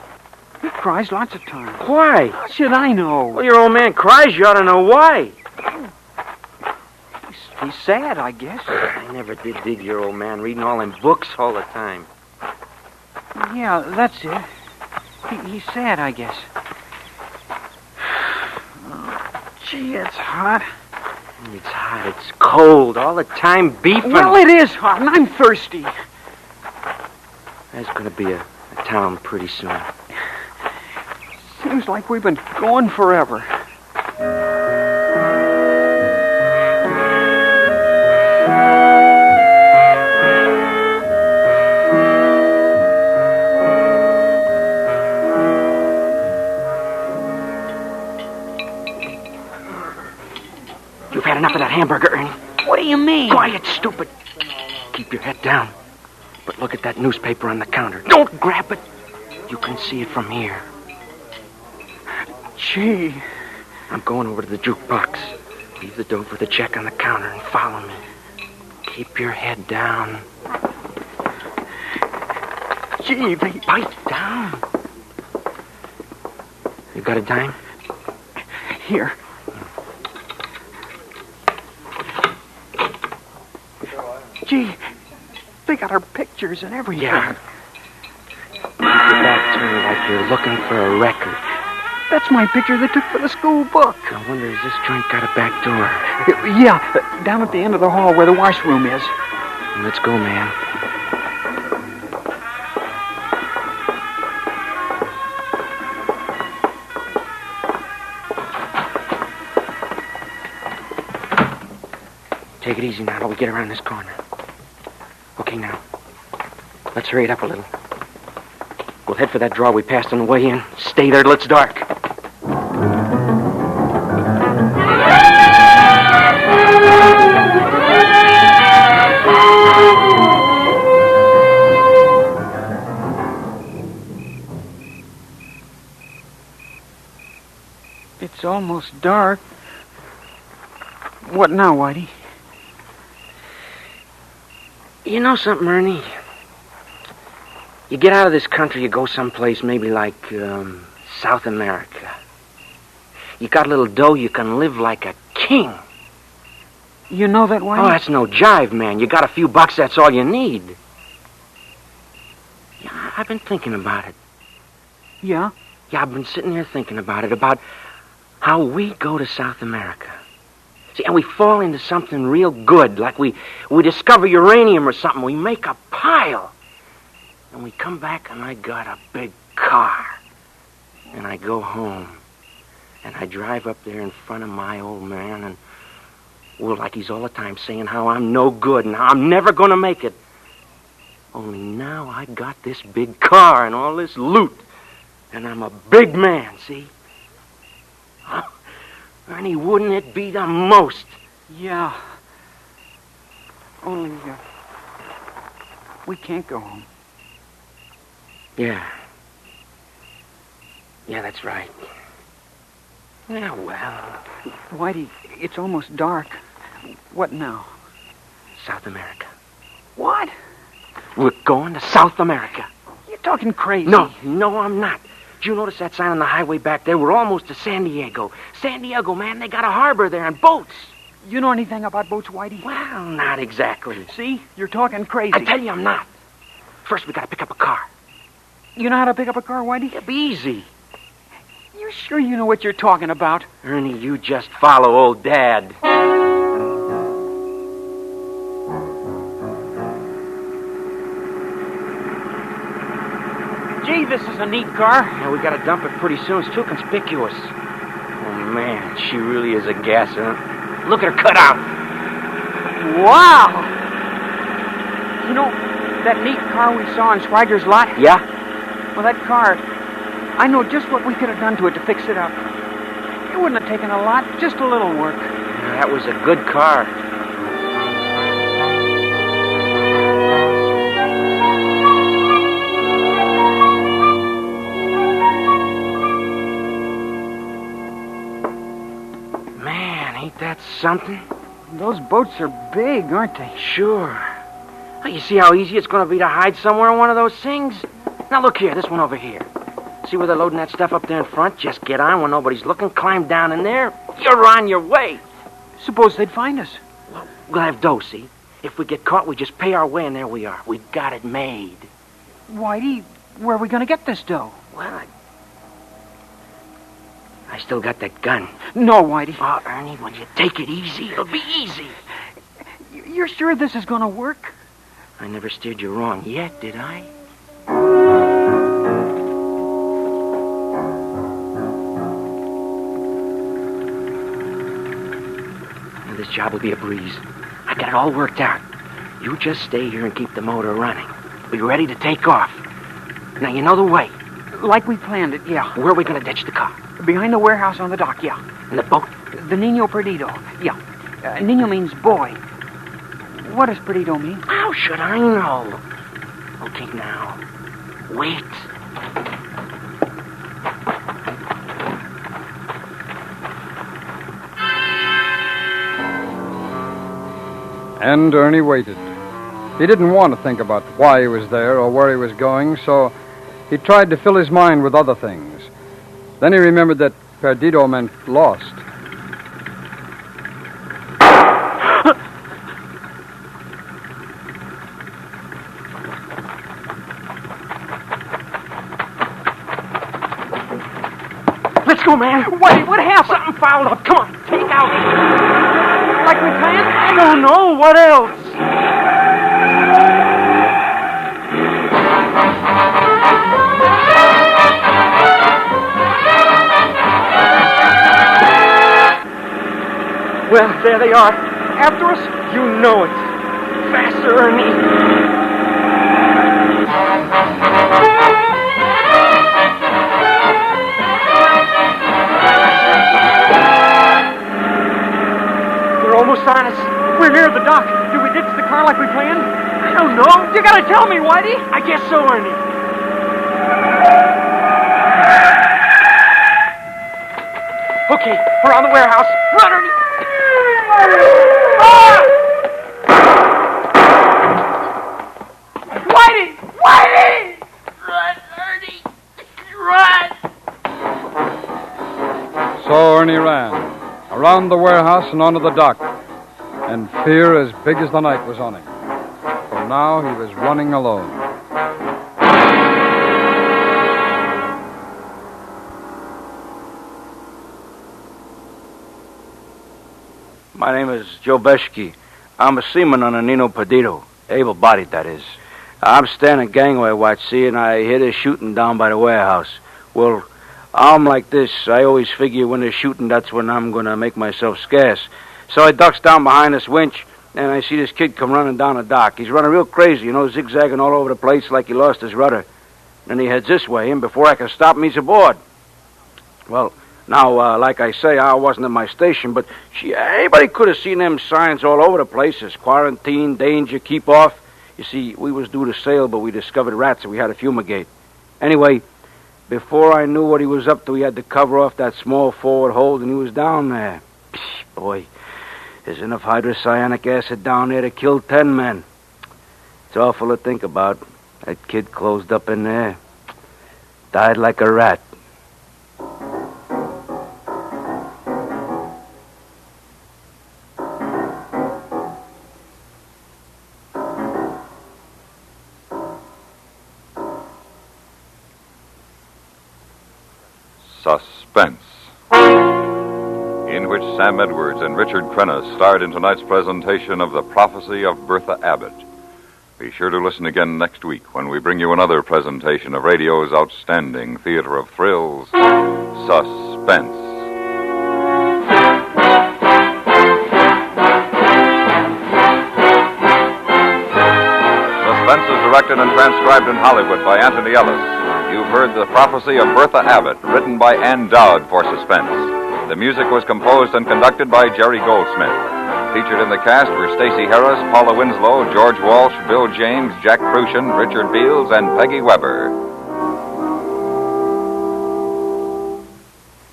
he cries lots of times. Why? How should I know? Well, your old man cries. You ought to know why. He's sad, I guess. I never did dig your old man reading all them books all the time. Yeah, that's it. He's sad, I guess. Oh, gee, it's hot. It's hot. It's cold. All the time beefing. Well, it is hot, and I'm thirsty. There's going to be a town pretty soon. Seems like we've been going forever. You've had enough of that hamburger, Ernie. What do you mean? Quiet, stupid. Keep your head down. But look at that newspaper on the counter. Don't grab it. You can see it from here. Gee. I'm going over to the jukebox. Leave the dope with the check on the counter and follow me. Keep your head down. Gee, they... Bite down. You got a dime? Here. Gee, they got our pictures and everything. Yeah. Keep your back turned like you're looking for a record. That's my picture they took for the school book. I wonder, has this joint got a back door? Yeah, down at the end of the hall where the washroom is. Let's go, man. Take it easy now till we get around this corner. Okay, now. Let's hurry it up a little. We'll head for that drawer we passed on the way in. Stay there till it's dark. It's almost dark. What now, Whitey? You know something, Ernie? You get out of this country, you go someplace maybe like South America. You got a little dough, you can live like a king. You know that, Whitey? Oh, that's no jive, man. You got a few bucks, that's all you need. Yeah, I've been thinking about it. Yeah? Yeah, I've been sitting here thinking about it, about how we go to South America. See, and we fall into something real good, like we discover uranium or something. We make a pile. And we come back and I got a big car. And I go home. And I drive up there in front of my old man and, well, like he's all the time saying how I'm no good and how I'm never going to make it. Only now I got this big car and all this loot. And I'm a big man, see? Ernie, wouldn't it be the most? Yeah. Only, we can't go home. Yeah. Yeah, that's right. Yeah, well. Whitey, it's almost dark. What now? South America. What? We're going to South America. You're talking crazy. No, I'm not. Did you notice that sign on the highway back there? We're almost to San Diego. San Diego, man, they got a harbor there and boats. You know anything about boats, Whitey? Well, not exactly. See? You're talking crazy. I tell you I'm not. First, we gotta pick up a car. You know how to pick up a car, Whitey? It'll be easy. You sure you know what you're talking about? Ernie, you just follow old Dad. Gee, this is a neat car. Yeah, we gotta dump it pretty soon. It's too conspicuous. Oh, man, she really is a gasser. Look at her cut out. Wow! You know, that neat car we saw in Schweiger's lot? Yeah? Well, that car, I know just what we could have done to it to fix it up. It wouldn't have taken a lot, just a little work. Yeah, that was a good car. Man, ain't that something? Those boats are big, aren't they? Sure. Oh, you see how easy it's going to be to hide somewhere in one of those things? Now, look here, this one over here. See where they're loading that stuff up there in front? Just get on when nobody's looking, climb down in there. You're on your way. Suppose they'd find us. Well, we'll have dough, see? If we get caught, we just pay our way, and there we are. We got it made. Whitey, where are we going to get this dough? Well, I still got that gun. No, Whitey. Oh, Ernie, when you take it easy, it'll be easy. You're sure this is going to work? I never steered you wrong yet, did I? Now, this job will be a breeze. I got it all worked out. You just stay here and keep the motor running. Be ready to take off. Now, you know the way. Like we planned it, yeah. Where are we going to ditch the car? Behind the warehouse on the dock, yeah. And the boat? The Niño Perdido, yeah. Niño means boy. What does Perdido mean? How should I know? Okay, now, wait. And Ernie waited. He didn't want to think about why he was there or where he was going, so he tried to fill his mind with other things. Then he remembered that Perdido meant lost. go, man. Wait, what happened? Something fouled up. Come on, take out. Like we planned? I don't know. What else? Well, there they are. After us? You know it. Faster, Ernie. They're almost on us. We're near the dock. Did we ditch the car like we planned? I don't know. You gotta tell me, Whitey. I guess so, Ernie. Okay, we're on the warehouse. Run, Ernie. Whitey! Whitey! Run, Ernie! Run! So Ernie ran, around the warehouse and onto the dock, and fear as big as the night was on him. For now he was running alone. My name is Joe Beshke. I'm a seaman on a Nino Perdido. Able-bodied, that is. I'm standing gangway watch, see, and I hear they're shooting down by the warehouse. Well, I'm like this. I always figure when they're shooting, that's when I'm going to make myself scarce. So I ducks down behind this winch, and I see this kid come running down the dock. He's running real crazy, zigzagging all over the place like he lost his rudder. Then he heads this way, and before I can stop him, he's aboard. Well, now, like I say, I wasn't at my station, but anybody could have seen them signs all over the place. There's quarantine, danger, keep off. You see, we was due to sail, but we discovered rats, and we had to fumigate. Anyway, before I knew what he was up to, he had to cover off that small forward hold, and he was down there. Psh, boy, there's enough hydrocyanic acid down there to kill 10 men. It's awful to think about. That kid closed up in there. Died like a rat. Suspense, in which Sam Edwards and Richard Crenna starred in tonight's presentation of The Prophecy of Bertha Abbott. Be sure to listen again next week when we bring you another presentation of radio's outstanding theater of thrills, Suspense. Suspense is directed and transcribed in Hollywood by Anthony Ellis. You've heard The Prophecy of Bertha Abbott, written by Ann Dowd for Suspense. The music was composed and conducted by Jerry Goldsmith. Featured in the cast were Stacey Harris, Paula Winslow, George Walsh, Bill James, Jack Crucian, Richard Beals, and Peggy Weber.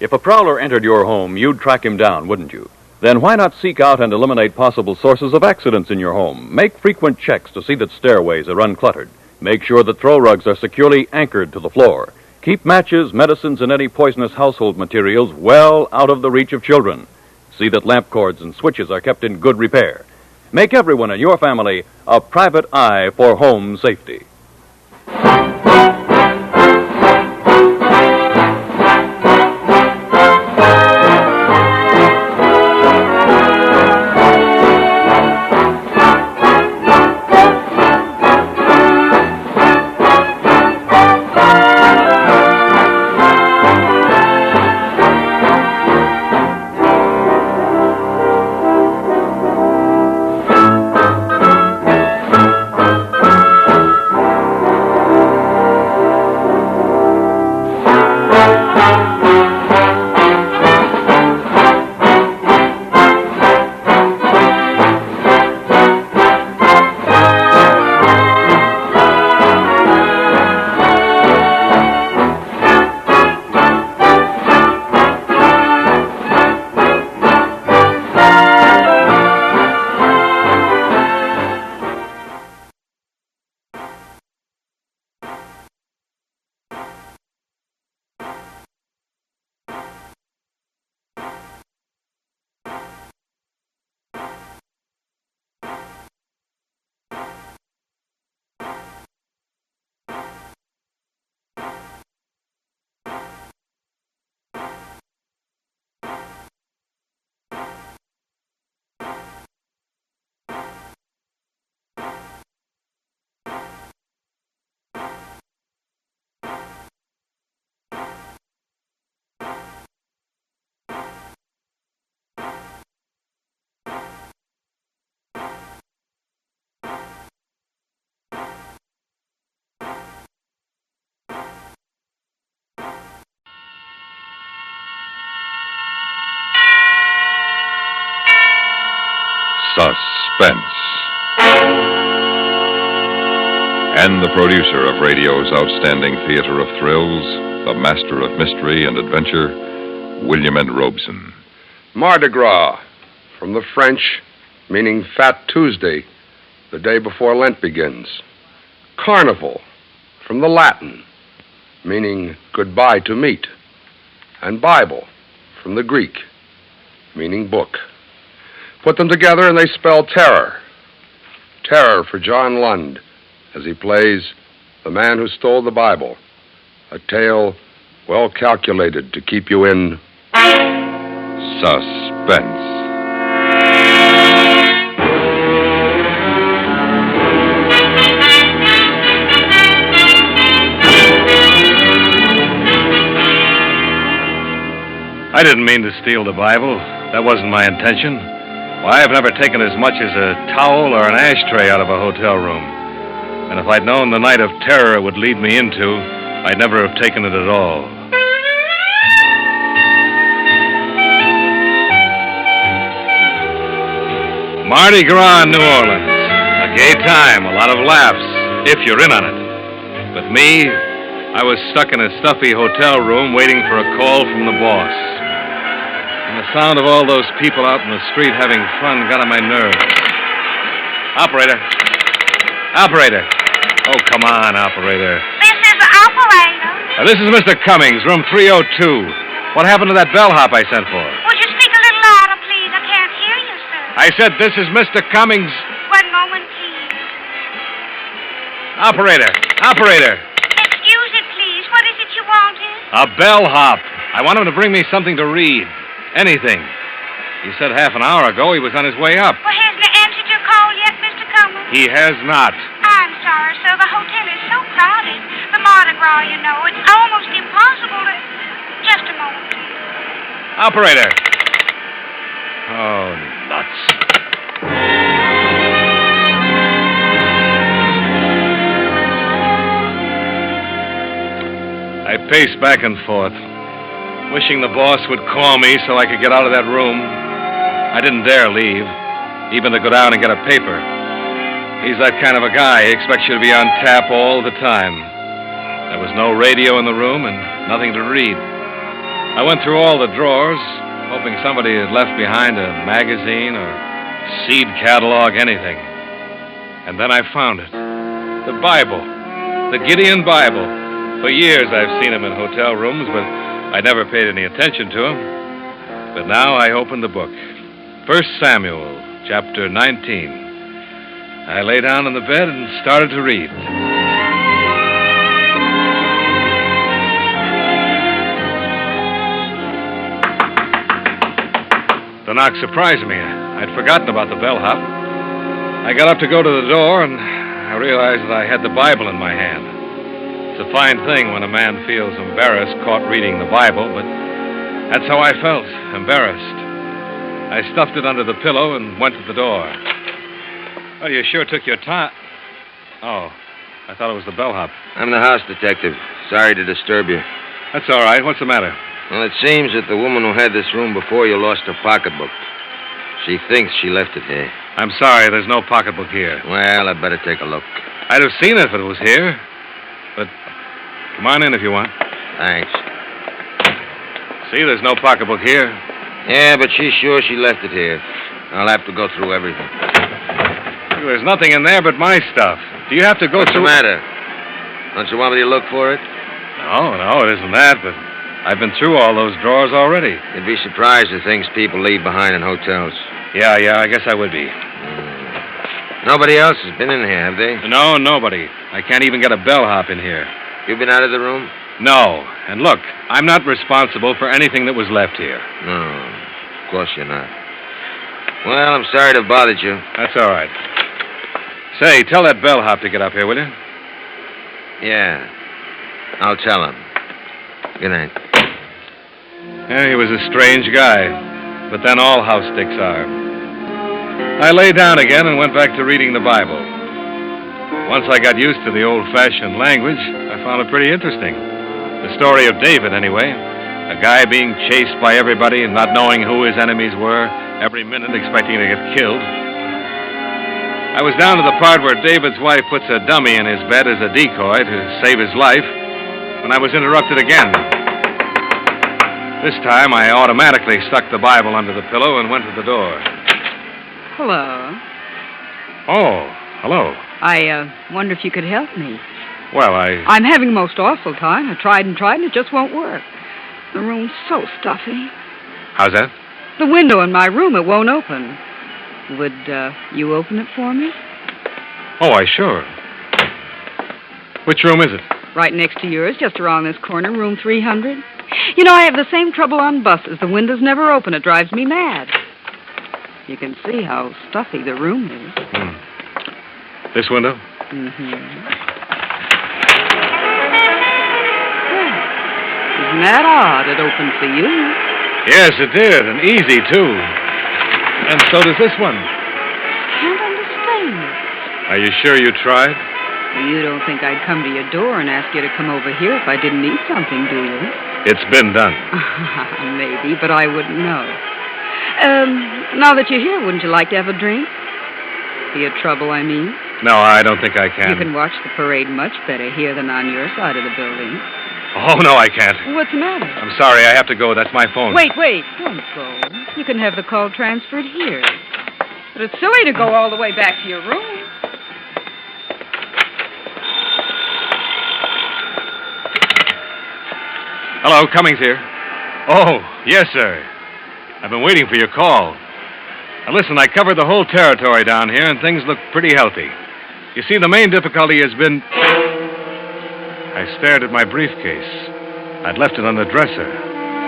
If a prowler entered your home, you'd track him down, wouldn't you? Then why not seek out and eliminate possible sources of accidents in your home? Make frequent checks to see that stairways are uncluttered. Make sure that throw rugs are securely anchored to the floor. Keep matches, medicines, and any poisonous household materials well out of the reach of children. See that lamp cords and switches are kept in good repair. Make everyone in your family a private eye for home safety. Suspense. And the producer of radio's outstanding theater of thrills, the master of mystery and adventure, William N. Robeson. Mardi Gras, from the French, meaning Fat Tuesday, the day before Lent begins. Carnival, from the Latin, meaning goodbye to meat. And Bible, from the Greek, meaning book. Put them together and they spell terror. Terror for John Lund, as he plays the man who stole the Bible. A tale well calculated to keep you in suspense. I didn't mean to steal the Bible. That wasn't my intention. Why, I've never taken as much as a towel or an ashtray out of a hotel room. And if I'd known the night of terror it would lead me into, I'd never have taken it at all. Mardi Gras in New Orleans. A gay time, a lot of laughs, if you're in on it. But me, I was stuck in a stuffy hotel room waiting for a call from the boss. And the sound of all those people out in the street having fun got on my nerves. Operator. Operator. Oh, come on, operator. This is the operator. This is Mr. Cummings, room 302. What happened to that bellhop I sent for? Would you speak a little louder, please? I can't hear you, sir. I said this is Mr. Cummings. One moment, please. Operator. Operator. Excuse it, please. What is it you wanted? A bellhop. I want him to bring me something to read. Anything. He said half an hour ago he was on his way up. Well, hasn't he answered your call yet, Mr. Cummings? He has not. I'm sorry, sir. The hotel is so crowded. The Mardi Gras, you know. It's almost impossible to... Just a moment, please. Operator. Oh, nuts. I paced back and forth, wishing the boss would call me so I could get out of that room. I didn't dare leave, even to go down and get a paper. He's that kind of a guy. He expects you to be on tap all the time. There was no radio in the room and nothing to read. I went through all the drawers, hoping somebody had left behind a magazine or seed catalog, anything. And then I found it. The Bible. The Gideon Bible. For years I've seen him in hotel rooms, but I never paid any attention to him. But now I opened the book. 1 Samuel, chapter 19. I lay down on the bed and started to read. The knock surprised me. I'd forgotten about the bellhop. I got up to go to the door, and I realized that I had the Bible in my hand. It's a fine thing when a man feels embarrassed caught reading the Bible, but that's how I felt, embarrassed. I stuffed it under the pillow and went to the door. Oh, you sure took your time. Oh, I thought it was the bellhop. I'm the house detective. Sorry to disturb you. That's all right. What's the matter? Well, it seems that the woman who had this room before you lost her pocketbook. She thinks she left it here. I'm sorry, there's no pocketbook here. Well, I'd better take a look. I'd have seen it if it was here. But come on in if you want. Thanks. See, there's no pocketbook here. Yeah, but she's sure she left it here. I'll have to go through everything. There's nothing in there but my stuff. Do you have to go through... What's the matter? Don't you want me to look for it? No, it isn't that, but I've been through all those drawers already. You'd be surprised at things people leave behind in hotels. Yeah, I guess I would be. Nobody else has been in here, have they? No, nobody. I can't even get a bellhop in here. You've been out of the room? No. And look, I'm not responsible for anything that was left here. No, of course you're not. Well, I'm sorry to have bothered you. That's all right. Say, tell that bellhop to get up here, will you? Yeah. I'll tell him. Good night. Yeah, he was a strange guy. But then all house dicks are. I lay down again and went back to reading the Bible. Once I got used to the old-fashioned language, I found it pretty interesting. The story of David, anyway. A guy being chased by everybody and not knowing who his enemies were, every minute expecting to get killed. I was down to the part where David's wife puts a dummy in his bed as a decoy to save his life when I was interrupted again. This time, I automatically stuck the Bible under the pillow and went to the door. Hello. Oh, hello. I wonder if you could help me. Well, I'm having a most awful time. I tried and it just won't work. The room's so stuffy. How's that? The window in my room, it won't open. Would you open it for me? Oh, sure. Which room is it? Right next to yours, just around this corner, room 300. You know, I have the same trouble on buses. The windows never open. It drives me mad. You can see how stuffy the room is. This window? Mm-hmm. Well, isn't that odd? It opened for you. Yes, it did, and easy, too. And so does this one. Can't understand. Are you sure you tried? You don't think I'd come to your door and ask you to come over here if I didn't need something, do you? It's been done. Maybe, but I wouldn't know. Now that you're here, wouldn't you like to have a drink? Be a trouble, I mean. No, I don't think I can. You can watch the parade much better here than on your side of the building. Oh, no, I can't. What's the matter? I'm sorry, I have to go. That's my phone. Wait. Don't go. You can have the call transferred here. But it's silly to go all the way back to your room. Hello, Cummings here. Oh, yes, sir. I've been waiting for your call. Now, listen, I covered the whole territory down here, and things look pretty healthy. You see, the main difficulty has been... I stared at my briefcase. I'd left it on the dresser.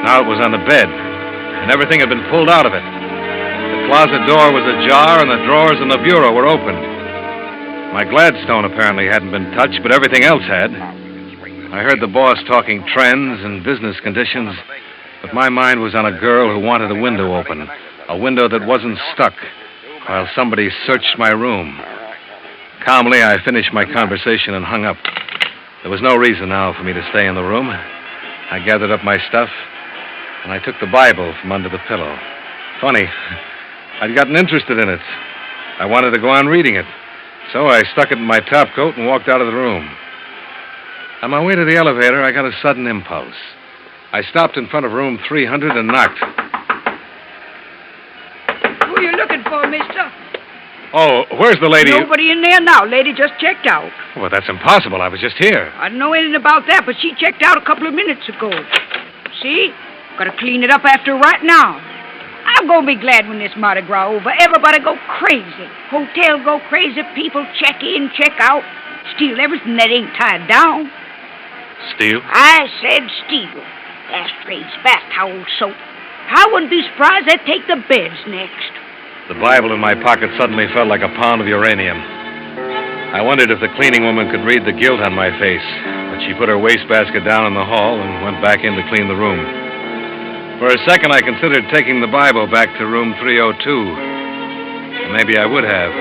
Now it was on the bed, and everything had been pulled out of it. The closet door was ajar, and the drawers in the bureau were open. My Gladstone apparently hadn't been touched, but everything else had. I heard the boss talking trends and business conditions, but my mind was on a girl who wanted a window open, a window that wasn't stuck, while somebody searched my room. Calmly, I finished my conversation and hung up. There was no reason now for me to stay in the room. I gathered up my stuff, and I took the Bible from under the pillow. Funny, I'd gotten interested in it. I wanted to go on reading it, so I stuck it in my top coat and walked out of the room. On my way to the elevator, I got a sudden impulse. I stopped in front of room 300 and knocked. Who are you looking for, mister? Oh, where's the lady? Nobody in there now. Lady just checked out. Well, that's impossible. I was just here. I don't know anything about that, but she checked out a couple of minutes ago. See? Gotta clean it up after right now. I'm gonna be glad when this Mardi Gras over. Everybody go crazy. Hotel go crazy. People check in, check out. Steal everything that ain't tied down. Steal? I said steal. Ashtrays, bath towels, soap. I wouldn't be surprised they'd take the beds next. The Bible in my pocket suddenly felt like a pound of uranium. I wondered if the cleaning woman could read the guilt on my face, but she put her wastebasket down in the hall and went back in to clean the room. For a second, I considered taking the Bible back to room 302. And maybe I would have,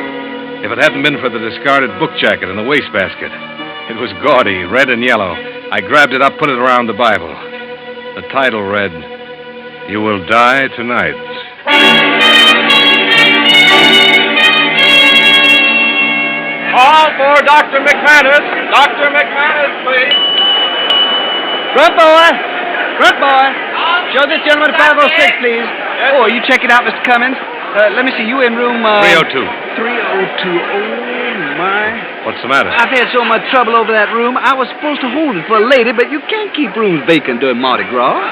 if it hadn't been for the discarded book jacket in the wastebasket. It was gaudy, red and yellow. I grabbed it up, put it around the Bible. The title read, "You Will Die Tonight." Call for Dr. McManus. Dr. McManus, please. Front boy. Show this gentleman 506, please. Oh, you check it out, Mr. Cummings. Let me see, you in room... 302. 302. Oh, my. What's the matter? I've had so much trouble over that room. I was supposed to hold it for a lady, but you can't keep rooms vacant during Mardi Gras.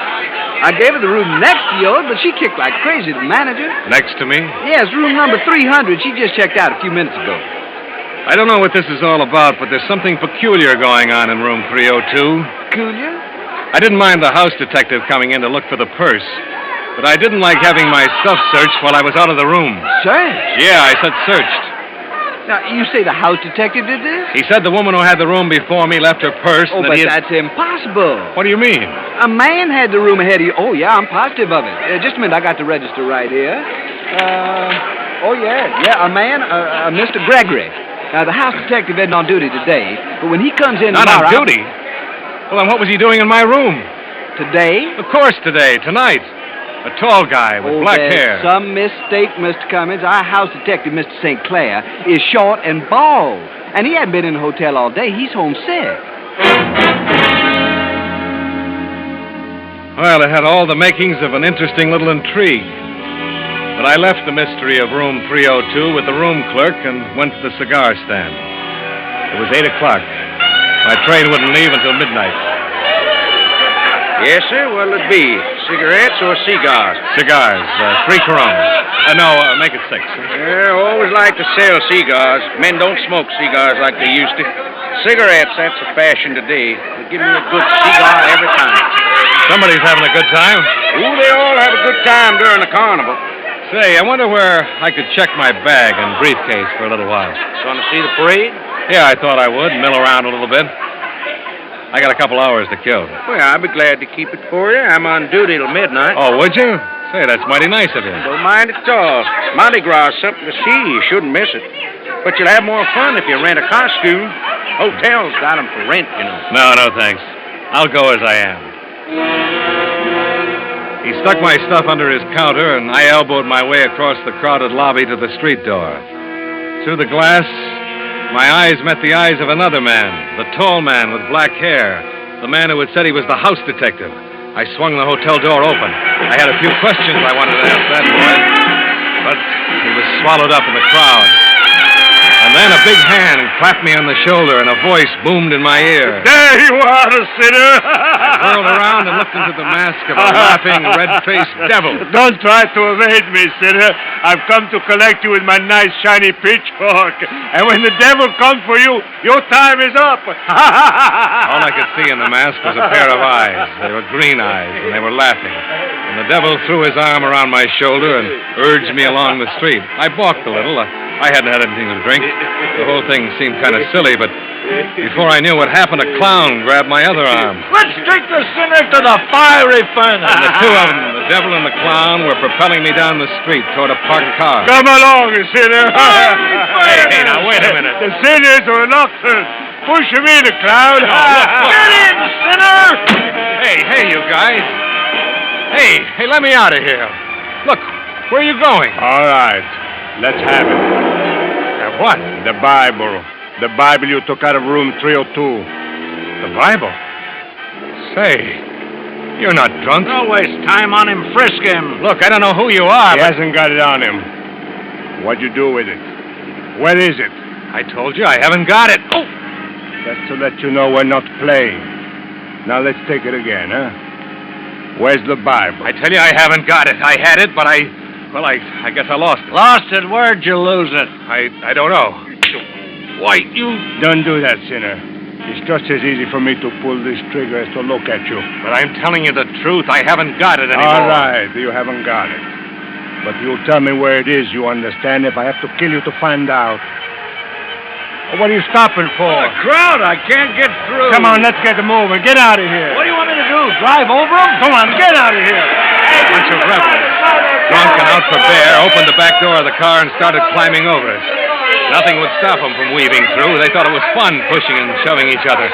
I gave her the room next to yours, but she kicked like crazy to the manager. Next to me? Yes, room number 300. She just checked out a few minutes ago. I don't know what this is all about, but there's something peculiar going on in room 302. Peculiar? I didn't mind the house detective coming in to look for the purse, but I didn't like having my stuff searched while I was out of the room. Searched? Yeah, I said searched. Now, you say the house detective did this? He said the woman who had the room before me left her purse. Oh, and but that that's impossible. What do you mean? A man had the room ahead of you. Oh, yeah, I'm positive of it. Just a minute, I got the register right here. A man, Mr. Gregory. Now, the house detective isn't on duty today, but when he comes in Not tomorrow... on duty? Well, then what was he doing in my room? Today? Of course today, tonight. A tall guy with black hair. Some mistake, Mr. Cummings. Our house detective, Mr. St. Clair, is short and bald. And he hasn't been in the hotel all day. He's homesick. Well, it had all the makings of an interesting little intrigue. But I left the mystery of room 302 with the room clerk and went to the cigar stand. It was 8 o'clock. My train wouldn't leave until midnight. Yes, sir. What'll it be? Cigarettes or cigars? Cigars. 3 Coronas. Make it 6. Yeah, always like to sell cigars. Men don't smoke cigars like they used to. Cigarettes, that's the fashion today. They give me a good cigar every time. Somebody's having a good time. Ooh, they all have a good time during the carnival. Say, I wonder where I could check my bag and briefcase for a little while. Want to see the parade? Yeah, I thought I would. Mill around a little bit. I got a couple hours to kill. Well, I'd be glad to keep it for you. I'm on duty till midnight. Oh, would you? Say, that's mighty nice of you. Don't mind at all. Mardi Gras is something to see. You shouldn't miss it. But you'll have more fun if you rent a costume. Hotels got them for rent, you know. No, thanks. I'll go as I am. He stuck my stuff under his counter, and I elbowed my way across the crowded lobby to the street door. Through the glass, my eyes met the eyes of another man, the tall man with black hair, the man who had said he was the house detective. I swung the hotel door open. I had a few questions I wanted to ask that boy, but he was swallowed up in the crowd. And then a big hand clapped me on the shoulder, and a voice boomed in my ear. There you are, sinner! I whirled around and looked into the mask of a laughing, red-faced devil. Don't try to evade me, sinner. I've come to collect you with my nice, shiny pitchfork. And when the devil comes for you, your time is up. All I could see in the mask was a pair of eyes. They were green eyes, and they were laughing. And the devil threw his arm around my shoulder and urged me along the street. I balked a little. I hadn't had anything to drink. The whole thing seemed kind of silly, but before I knew what happened, a clown grabbed my other arm. Let's take the sinner to the fiery furnace. And the two of them, the devil and the clown, were propelling me down the street toward a parked car. Come along, sinner. Hey, now, wait a minute. The sinners are nocturne. Push him in, clown. Get in, sinner! Hey, you guys. Hey, let me out of here. Look, where are you going? All right, let's have it. What? The Bible. The Bible you took out of room 302. The Bible? Say, you're not drunk. Don't waste time on him. Frisk him. Look, I don't know who you are, He hasn't got it on him. What'd you do with it? Where is it? I told you I haven't got it. Oh! Just to let you know we're not playing. Now let's take it again, huh? Where's the Bible? I tell you I haven't got it. I had it, but I guess I lost it. Lost it? Where'd you lose it? I don't know. Why, you... Don't do that, sinner. It's just as easy for me to pull this trigger as to look at you. But I'm telling you the truth. I haven't got it anymore. All right, you haven't got it. But you'll tell me where it is, you understand, if I have to kill you to find out. What are you stopping for? The crowd, I can't get through. Come on, let's get moving. Get out of here. What do you want me to do? Drive over them? Come on, get out of here. A bunch of rebels, drunk and out for bear, opened the back door of the car and started climbing over us. Nothing would stop them from weaving through. They thought it was fun pushing and shoving each other.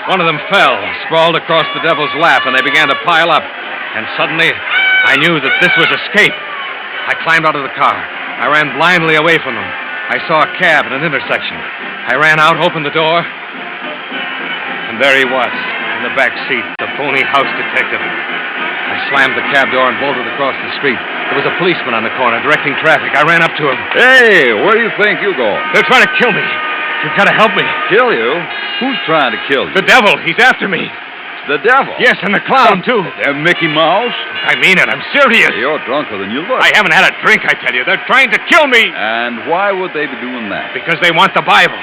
One of them fell, sprawled across the devil's lap, and they began to pile up. And suddenly, I knew that this was escape. I climbed out of the car. I ran blindly away from them. I saw a cab at an intersection. I ran out, opened the door, and there he was, in the back seat, the phony house detective. I slammed the cab door and bolted across the street. There was a policeman on the corner directing traffic. I ran up to him. Hey, where do you think you're going? They're trying to kill me. You've got to help me. Kill you? Who's trying to kill you? The devil. He's after me. The devil? Yes, and the clown, too. And Mickey Mouse? I mean it. I'm serious. You're drunker than you look. I haven't had a drink, I tell you. They're trying to kill me. And why would they be doing that? Because they want the Bible.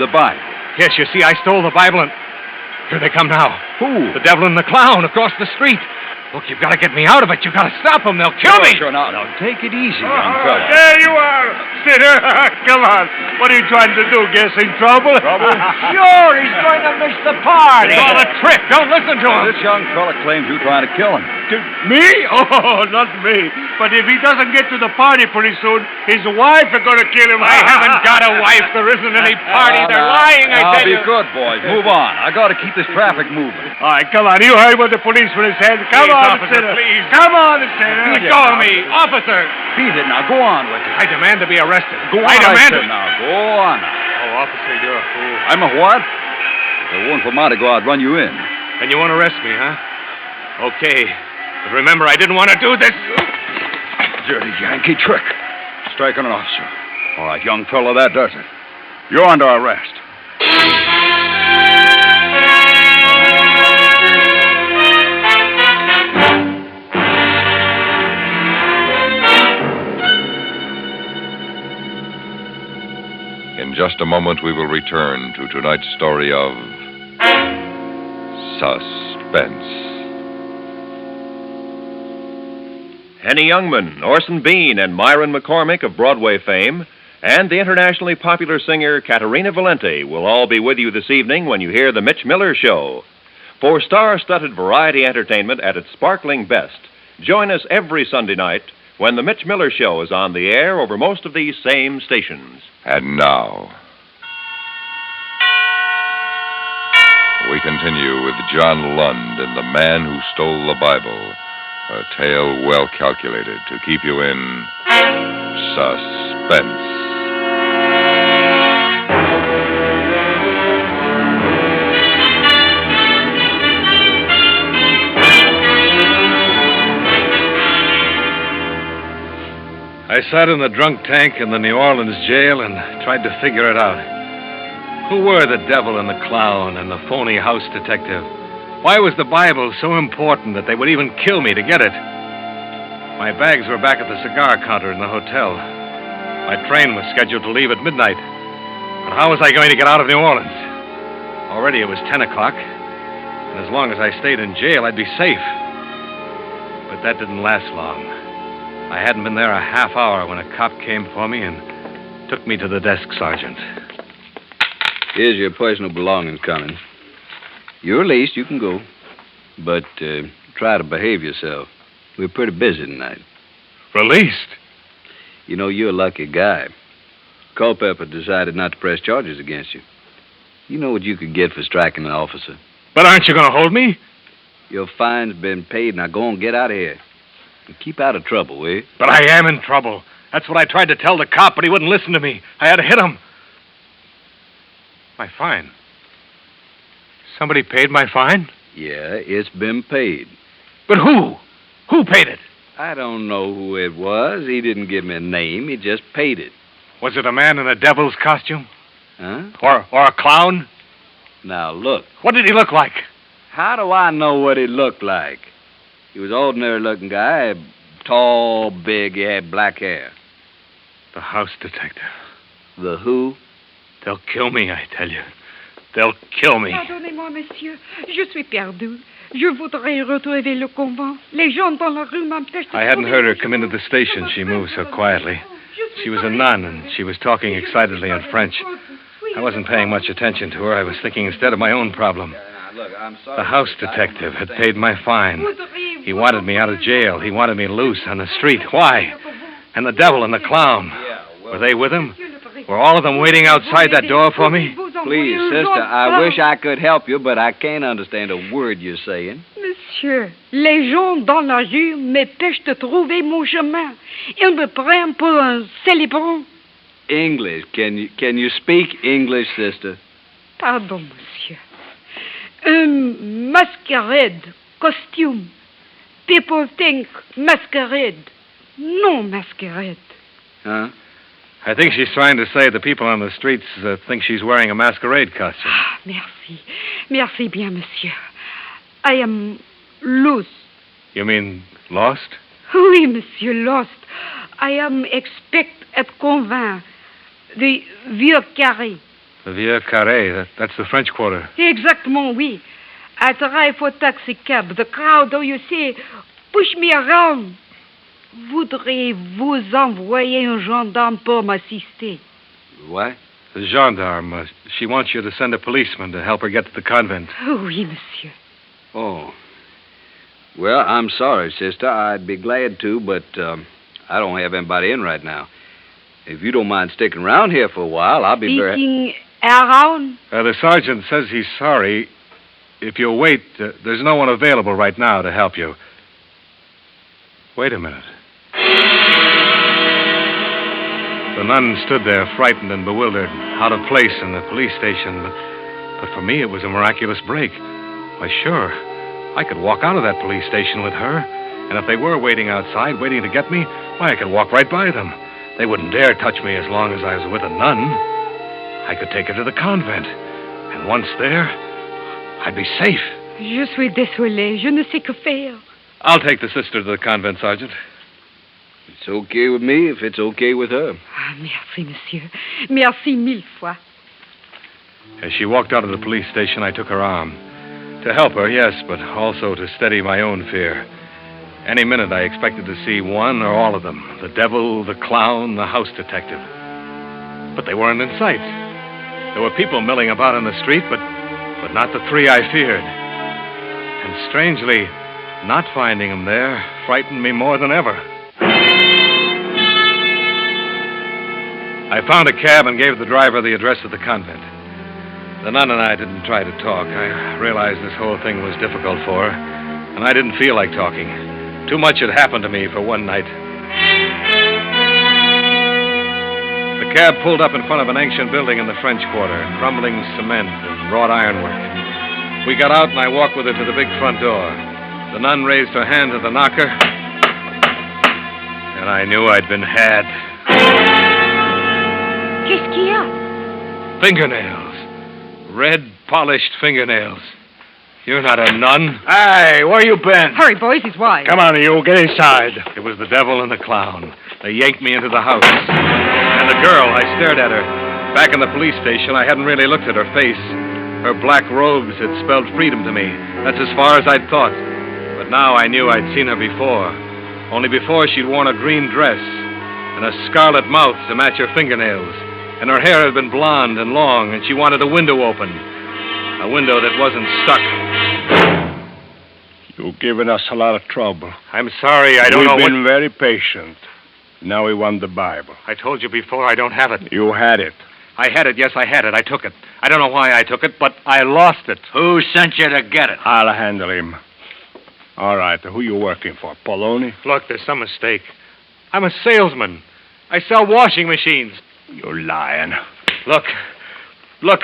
The Bible? Yes, you see, I stole the Bible, and here they come now. Who? The devil and the clown across the street. Look, you've got to get me out of it. You've got to stop them. They'll kill me. Sure, now, take it easy, young fella. There you are, sinner. Come on. What are you trying to do? Get us in trouble? Trouble? Sure, he's going to miss the party. It's all a trick. Don't listen to him. This young fella claims you're trying to kill him. Me? Oh, not me. But if he doesn't get to the party pretty soon, his wife is going to kill him. I haven't got a wife. There isn't any party. They're lying, I tell you. Now, be good, boys. Move on. I got to keep this traffic moving. All right, come on. You heard what the policeman said. Come on. officer, please. Come on, Senator. Let go of me. Officer. Beat it now. Go on with it. I demand to be arrested. Go on, I demand said, it. now. Go on. Oh, officer, you're a fool. I'm a what? If it weren't for Mardi Gras, I'd run you in. And you won't arrest me, huh? Okay. But remember, I didn't want to do this. Dirty Yankee trick. Striking an officer. All right, young fellow, that does it. You're under arrest. In just a moment, we will return to tonight's story of Suspense. Henny Youngman, Orson Bean, and Myron McCormick of Broadway fame, and the internationally popular singer Caterina Valente will all be with you this evening when you hear The Mitch Miller Show. For star-studded variety entertainment at its sparkling best, join us every Sunday night when The Mitch Miller Show is on the air over most of these same stations. And now, we continue with John Lund and The Man Who Stole the Bible, a tale well calculated to keep you in suspense. I sat in the drunk tank in the New Orleans jail and tried to figure it out. Who were the devil and the clown and the phony house detective? Why was the Bible so important that they would even kill me to get it? My bags were back at the cigar counter in the hotel. My train was scheduled to leave at midnight. But how was I going to get out of New Orleans? Already it was 10 o'clock, and as long as I stayed in jail, I'd be safe. But that didn't last long. I hadn't been there a half hour when a cop came for me and took me to the desk sergeant. Here's your personal belongings, Cummins. You're released. You can go. But try to behave yourself. We're pretty busy tonight. Released? You know, you're a lucky guy. Culpepper decided not to press charges against you. You know what you could get for striking an officer. But aren't you going to hold me? Your fine's been paid. Now go and get out of here. And keep out of trouble, will you? But I am in trouble. That's what I tried to tell the cop, but he wouldn't listen to me. I had to hit him. My fine. Somebody paid my fine? Yeah, it's been paid. But who? Who paid it? I don't know who it was. He didn't give me a name. He just paid it. Was it a man in a devil's costume? Huh? Or a clown? Now, look. What did he look like? How do I know what he looked like? He was an ordinary-looking guy, tall, big, he had black hair. The house detective. The who? They'll kill me, I tell you. They'll kill me. Pardonnez-moi, monsieur. Je suis perdu. Je voudrais retrouver le convent. Les gens dans la rue m'empêchent de... I hadn't heard her come into the station. She moved so quietly. She was a nun, and she was talking excitedly in French. I wasn't paying much attention to her. I was thinking instead of my own problem. The house detective had paid my fine. He wanted me out of jail. He wanted me loose on the street. Why? And the devil and the clown. Were they with him? Were all of them waiting outside that door for me? Please, sister, I wish I could help you, but I can't understand a word you're saying. Monsieur, les gens dans la rue m'empêchent de trouver mon chemin. Ils me prennent pour un célébrant. English. Can you speak English, sister? Pardon, monsieur. Masquerade, costume. People think masquerade. No masquerade. Huh? I think she's trying to say the people on the streets think she's wearing a masquerade costume. Ah, merci. Merci bien, monsieur. I am loose. You mean lost? Oui, monsieur, lost. I am expect at convent. The Vieux Carré. The Vieux Carré, that's the French Quarter. Exactement, oui. I drive for taxi cab. The crowd, oh, you see, push me around. Voudriez-vous envoyer un gendarme pour m'assister? What? The gendarme. She wants you to send a policeman to help her get to the convent. Oui, monsieur. Oh. Well, I'm sorry, sister. I'd be glad to, but I don't have anybody in right now. If you don't mind sticking around here for a while, I'll be very... Sticking around? The sergeant says he's sorry. If you'll wait, there's no one available right now to help you. Wait a minute. The nun stood there, frightened and bewildered, out of place in the police station. But for me, it was a miraculous break. Why, sure, I could walk out of that police station with her. And if they were waiting outside, waiting to get me, why, I could walk right by them. They wouldn't dare touch me as long as I was with a nun. I could take her to the convent. And once there, I'd be safe. Je suis désolé. Je ne sais que faire. I'll take the sister to the convent, Sergeant. It's okay with me if it's okay with her. Ah, merci, monsieur. Merci mille fois. As she walked out of the police station, I took her arm. To help her, yes, but also to steady my own fear. Any minute I expected to see one or all of them. The devil, the clown, the house detective. But they weren't in sight. There were people milling about on the street, but not the three I feared. And strangely, not finding them there frightened me more than ever. I found a cab and gave the driver the address of the convent. The nun and I didn't try to talk. I realized this whole thing was difficult for her, and I didn't feel like talking. Too much had happened to me for one night. The cab pulled up in front of an ancient building in the French Quarter, crumbling cement and wrought ironwork. We got out and I walked with her to the big front door. The nun raised her hand to the knocker, and I knew I'd been had. Qu'est-ce qu'il y a? Fingernails. Red, polished fingernails. You're not a nun. Hey, where you been? Hurry, boys, he's wise. Come on, you. Get inside. It was the devil and the clown. They yanked me into the house. And the girl, I stared at her. Back in the police station, I hadn't really looked at her face. Her black robes had spelled freedom to me. That's as far as I'd thought. But now I knew I'd seen her before. Only before she'd worn a green dress and a scarlet mouth to match her fingernails. And her hair had been blonde and long, and she wanted a window open. A window that wasn't stuck. You've given us a lot of trouble. I'm sorry, I don't know We've been very patient. Now we want the Bible. I told you before, I don't have it. You had it. I had it, yes, I had it. I took it. I don't know why I took it, but I lost it. Who sent you to get it? I'll handle him. All right, who you working for, Poloni? Look, there's some mistake. I'm a salesman. I sell washing machines. You're lying. Look,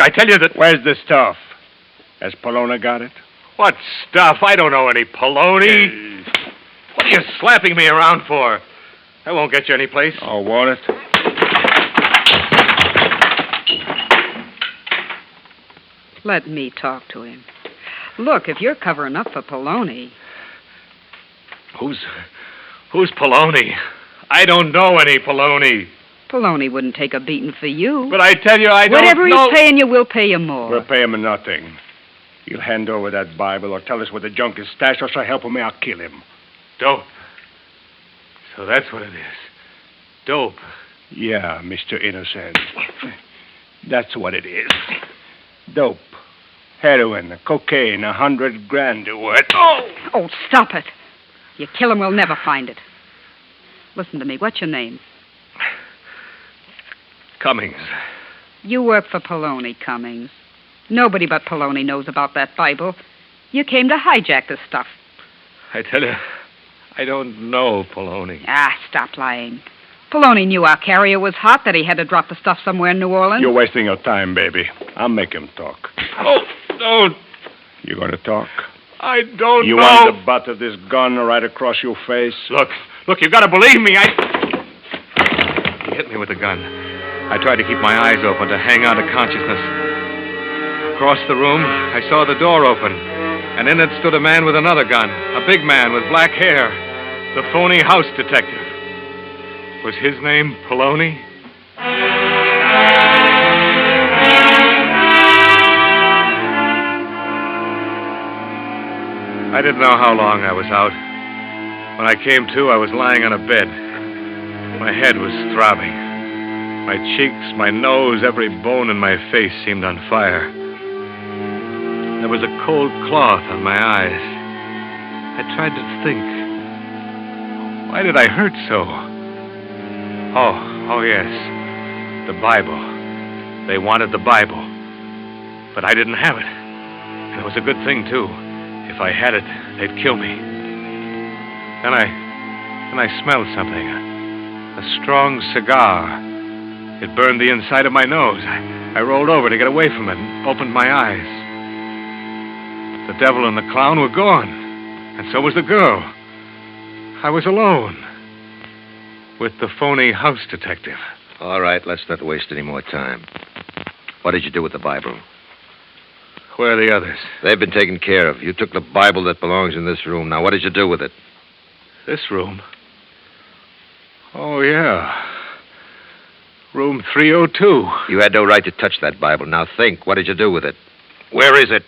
I tell you that... Where's the stuff? Has Poloni got it? What stuff? I don't know any Poloni. What are you slapping me around for? That won't get you any place. Oh, won't it? Let me talk to him. Look, if you're covering up for Poloni... Who's Poloni? I don't know any Poloni. Poloni wouldn't take a beating for you. But I tell you, I don't know... Whatever he's paying you, we'll pay you more. We'll pay him nothing. He'll hand over that Bible or tell us where the junk is stashed, or so help me, I'll kill him. Dope. So that's what it is. Dope. Yeah, Mr. Innocent. That's what it is. Dope. Heroin, cocaine, 100 grand worth. Oh, stop it. You kill him, we'll never find it. Listen to me. What's your name? Cummings. You work for Poloni, Cummings. Nobody but Poloni knows about that Bible. You came to hijack the stuff. I tell you, I don't know Poloni. Ah, stop lying. Poloni knew our carrier was hot, that he had to drop the stuff somewhere in New Orleans. You're wasting your time, baby. I'll make him talk. Oh, don't. You going to talk? I don't You know. want the butt of this gun right across your face? Look, you've got to believe me. He hit me with the gun. I tried to keep my eyes open, to hang on to consciousness. Across the room, I saw the door open, and in it stood a man with another gun, a big man with black hair, the phony house detective. Was his name Poloni? I didn't know how long I was out. When I came to, I was lying on a bed. My head was throbbing. My cheeks, my nose, every bone in my face seemed on fire. There was a cold cloth on my eyes. I tried to think. Why did I hurt so? Oh, yes. The Bible. They wanted the Bible. But I didn't have it. And it was a good thing, too. If I had it, they'd kill me. Then and I smelled something. A strong cigar. It burned the inside of my nose. I rolled over to get away from it and opened my eyes. The devil and the clown were gone, and so was the girl. I was alone with the phony house detective. All right, let's not waste any more time. What did you do with the Bible? Where are the others? They've been taken care of. You took the Bible that belongs in this room. Now, what did you do with it? This room? Oh, yeah. Room 302. You had no right to touch that Bible. Now think, what did you do with it? Where is it?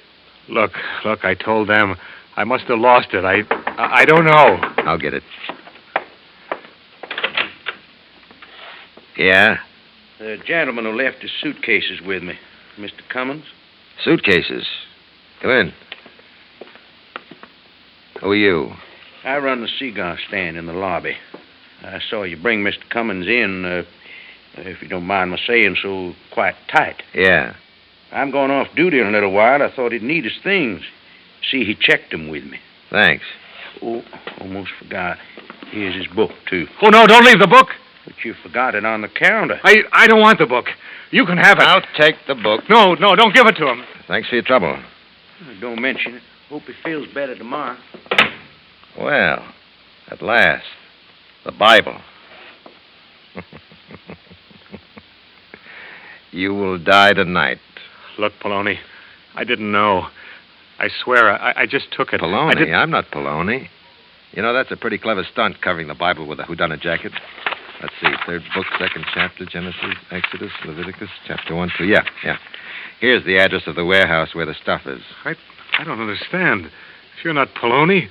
Look, I told them I must have lost it. I don't know. I'll get it. Yeah? The gentleman who left his suitcases with me, Mr. Cummins. Suitcases? Come in. Who are you? I run the cigar stand in the lobby. I saw you bring Mr. Cummins in, if you don't mind my saying so, quite tight. Yeah. I'm going off duty in a little while. I thought he'd need his things. See, he checked them with me. Thanks. Oh, almost forgot. Here's his book, too. Oh, no, don't leave the book. But you forgot it on the counter. I don't want the book. You can have it. I'll take the book. No, don't give it to him. Thanks for your trouble. Don't mention it. Hope he feels better tomorrow. Well, at last, the Bible. You will die tonight. Look, Poloni, I didn't know. I swear, I just took it. Poloni? I'm not Poloni. You know, that's a pretty clever stunt, covering the Bible with a whodunit jacket. Let's see, third book, second chapter, Genesis, Exodus, Leviticus, chapter 1, 2. Yeah. Here's the address of the warehouse where the stuff is. I don't understand. If you're not Poloni,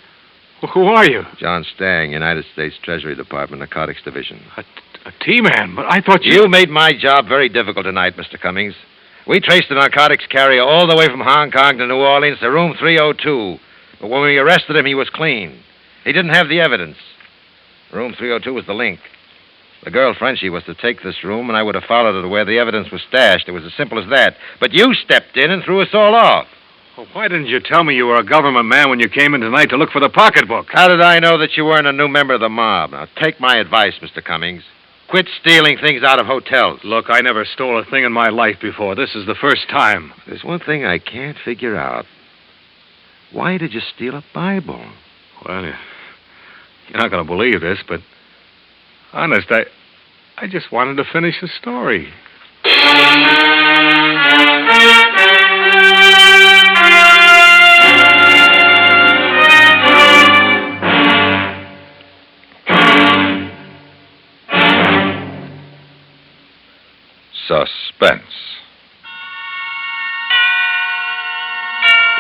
who are you? John Stang, United States Treasury Department, Narcotics Division. A T-man, but I thought You made my job very difficult tonight, Mr. Cummings. We traced the narcotics carrier all the way from Hong Kong to New Orleans to room 302. But when we arrested him, he was clean. He didn't have the evidence. Room 302 was the link. The girl Frenchie was to take this room, and I would have followed her to where the evidence was stashed. It was as simple as that. But you stepped in and threw us all off. Well, why didn't you tell me you were a government man when you came in tonight to look for the pocketbook? How did I know that you weren't a new member of the mob? Now, take my advice, Mr. Cummings. Quit stealing things out of hotels. Look, I never stole a thing in my life before. This is the first time. There's one thing I can't figure out. Why did you steal a Bible? Well, you're not going to believe this, but honest, I just wanted to finish the story. Suspense,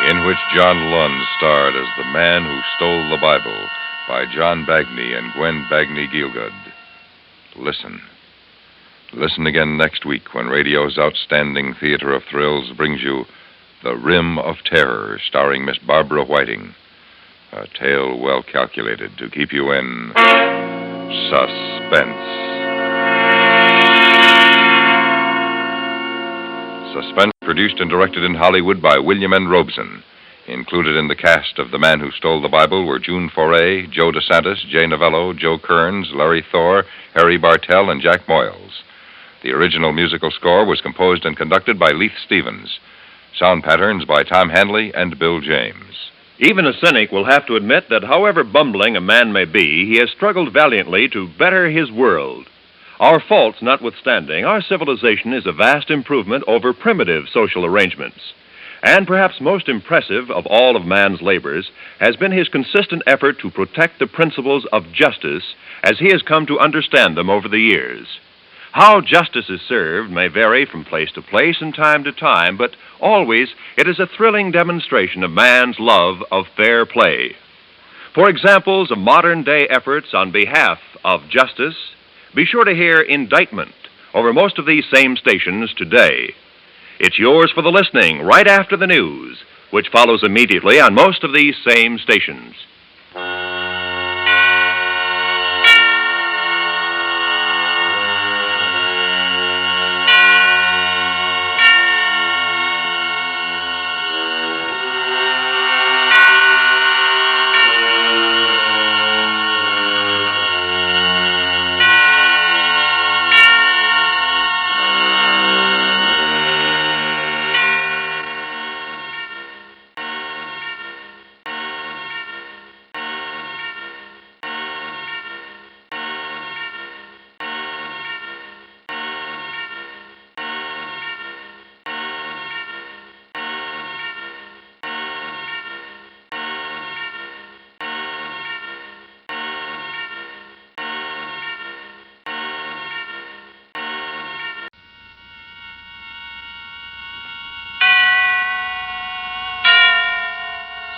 in which John Lund starred as the man who stole the Bible, by John Bagney and Gwen Bagney Gielgud. Listen again next week when radio's outstanding theater of thrills brings you The Rim of Terror, starring Miss Barbara Whiting. A tale well calculated to keep you in suspense. Suspense, produced and directed in Hollywood by William N. Robeson. Included in the cast of The Man Who Stole the Bible were June Foray, Joe DeSantis, Jay Novello, Joe Kearns, Larry Thor, Harry Bartell, and Jack Moyles. The original musical score was composed and conducted by Leith Stevens. Sound patterns by Tom Hanley and Bill James. Even a cynic will have to admit that however bumbling a man may be, he has struggled valiantly to better his world. Our faults notwithstanding, our civilization is a vast improvement over primitive social arrangements. And perhaps most impressive of all of man's labors has been his consistent effort to protect the principles of justice as he has come to understand them over the years. How justice is served may vary from place to place and time to time, but always it is a thrilling demonstration of man's love of fair play. For examples of modern-day efforts on behalf of justice, be sure to hear Indictment over most of these same stations today. It's yours for the listening right after the news, which follows immediately on most of these same stations.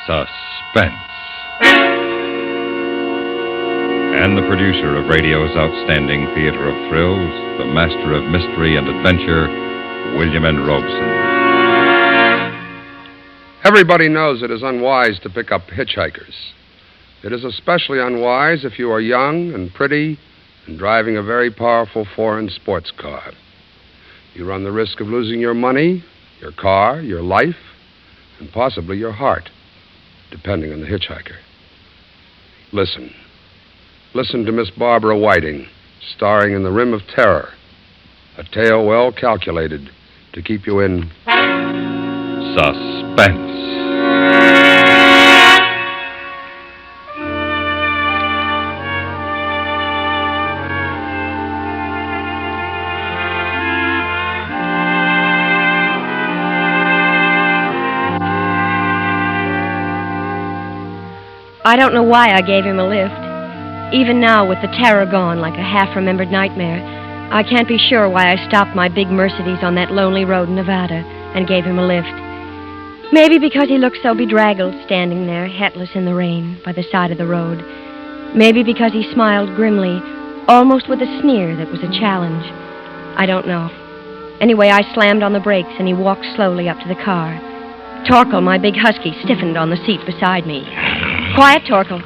Suspense. And the producer of radio's outstanding theater of thrills, the master of mystery and adventure, William N. Robeson. Everybody knows it is unwise to pick up hitchhikers. It is especially unwise if you are young and pretty and driving a very powerful foreign sports car. You run the risk of losing your money, your car, your life, and possibly your heart, depending on the hitchhiker. Listen. Listen to Miss Barbara Whiting, starring in The Rim of Terror, a tale well calculated to keep you in suspense. I don't know why I gave him a lift. Even now, with the terror gone like a half-remembered nightmare, I can't be sure why I stopped my big Mercedes on that lonely road in Nevada and gave him a lift. Maybe because he looked so bedraggled standing there, headless in the rain, by the side of the road. Maybe because he smiled grimly, almost with a sneer that was a challenge. I don't know. Anyway, I slammed on the brakes and he walked slowly up to the car. Torkel, my big husky, stiffened on the seat beside me. Quiet, Torkel.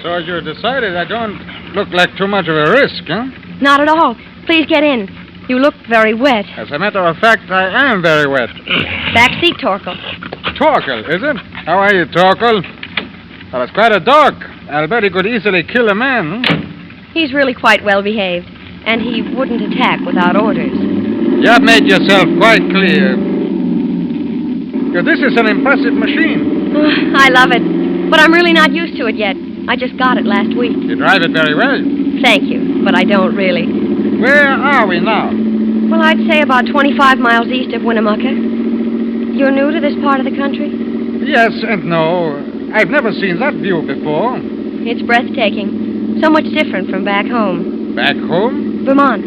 So you decided I don't look like too much of a risk, huh? Not at all. Please get in. You look very wet. As a matter of fact, I am very wet. Back seat, Torkel. Torkel, is it? How are you, Torkel? Well, it's quite a dog. I'll bet he could easily kill a man. He's really quite well behaved, and he wouldn't attack without orders. You have made yourself quite clear. This is an impressive machine. I love it, but I'm really not used to it yet. I just got it last week. You drive it very well. Thank you, but I don't really. Where are we now? Well, I'd say about 25 miles east of Winnemucca. You're new to this part of the country? Yes and no. I've never seen that view before. It's breathtaking. So much different from back home. Back home? Vermont.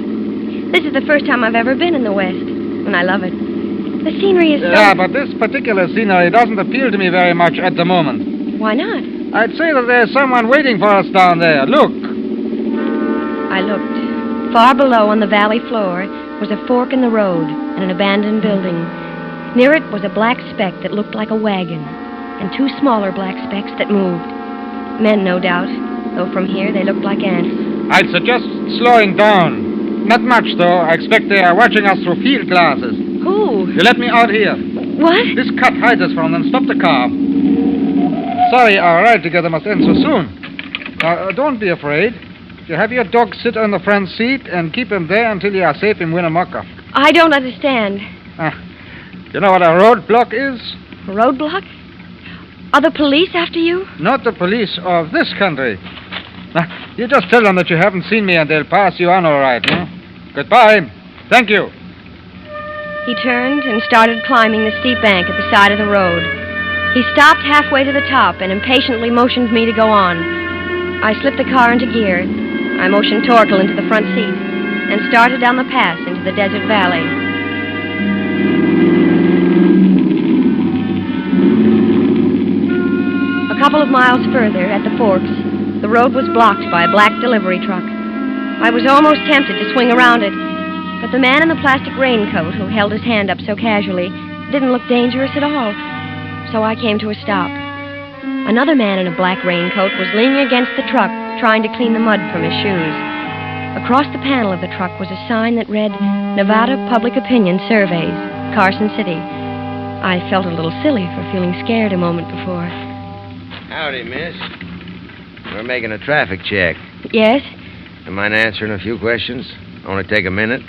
This is the first time I've ever been in the West, and I love it. The scenery is so... Yeah, but this particular scenery doesn't appeal to me very much at the moment. Why not? I'd say that there's someone waiting for us down there. Look. I looked. Far below on the valley floor was a fork in the road and an abandoned building. Near it was a black speck that looked like a wagon, and two smaller black specks that moved. Men, no doubt, though from here they looked like ants. I'd suggest slowing down. Not much, though. I expect they are watching us through field glasses. Who? You let me out here. What? This cut hides us from them. Stop the car. Sorry, our ride together must end so soon. Now, don't be afraid. You have your dog sit on the front seat and keep him there until you are safe in Winnemucca. I don't understand. You know what a roadblock is? A roadblock? Are the police after you? Not the police of this country. Now, you just tell them that you haven't seen me and they'll pass you on all right, huh? Goodbye. Thank you. He turned and started climbing the steep bank at the side of the road. He stopped halfway to the top and impatiently motioned me to go on. I slipped the car into gear. I motioned Torkel into the front seat and started down the pass into the desert valley. A couple of miles further, at the forks, the road was blocked by a black delivery truck. I was almost tempted to swing around it, but the man in the plastic raincoat who held his hand up so casually didn't look dangerous at all, so I came to a stop. Another man in a black raincoat was leaning against the truck, trying to clean the mud from his shoes. Across the panel of the truck was a sign that read, Nevada Public Opinion Surveys, Carson City. I felt a little silly for feeling scared a moment before. Howdy, miss. We're making a traffic check. Yes? Don't mind answering a few questions? Only take a minute.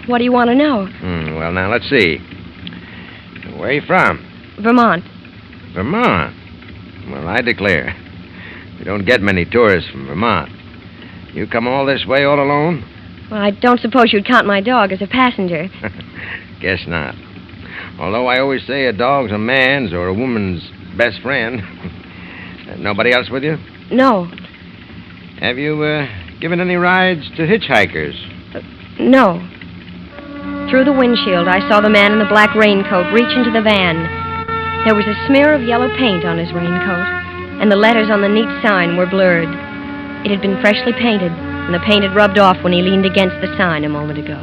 What do you want to know? Well, now, let's see. Where are you from? Vermont. Vermont? Well, I declare. We don't get many tourists from Vermont. You come all this way all alone? Well, I don't suppose you'd count my dog as a passenger. Guess not. Although I always say a dog's a man's or a woman's best friend. Nobody else with you? No. Have you given any rides to hitchhikers? No. Through the windshield, I saw the man in the black raincoat reach into the van. There was a smear of yellow paint on his raincoat, and the letters on the neat sign were blurred. It had been freshly painted, and the paint had rubbed off when he leaned against the sign a moment ago.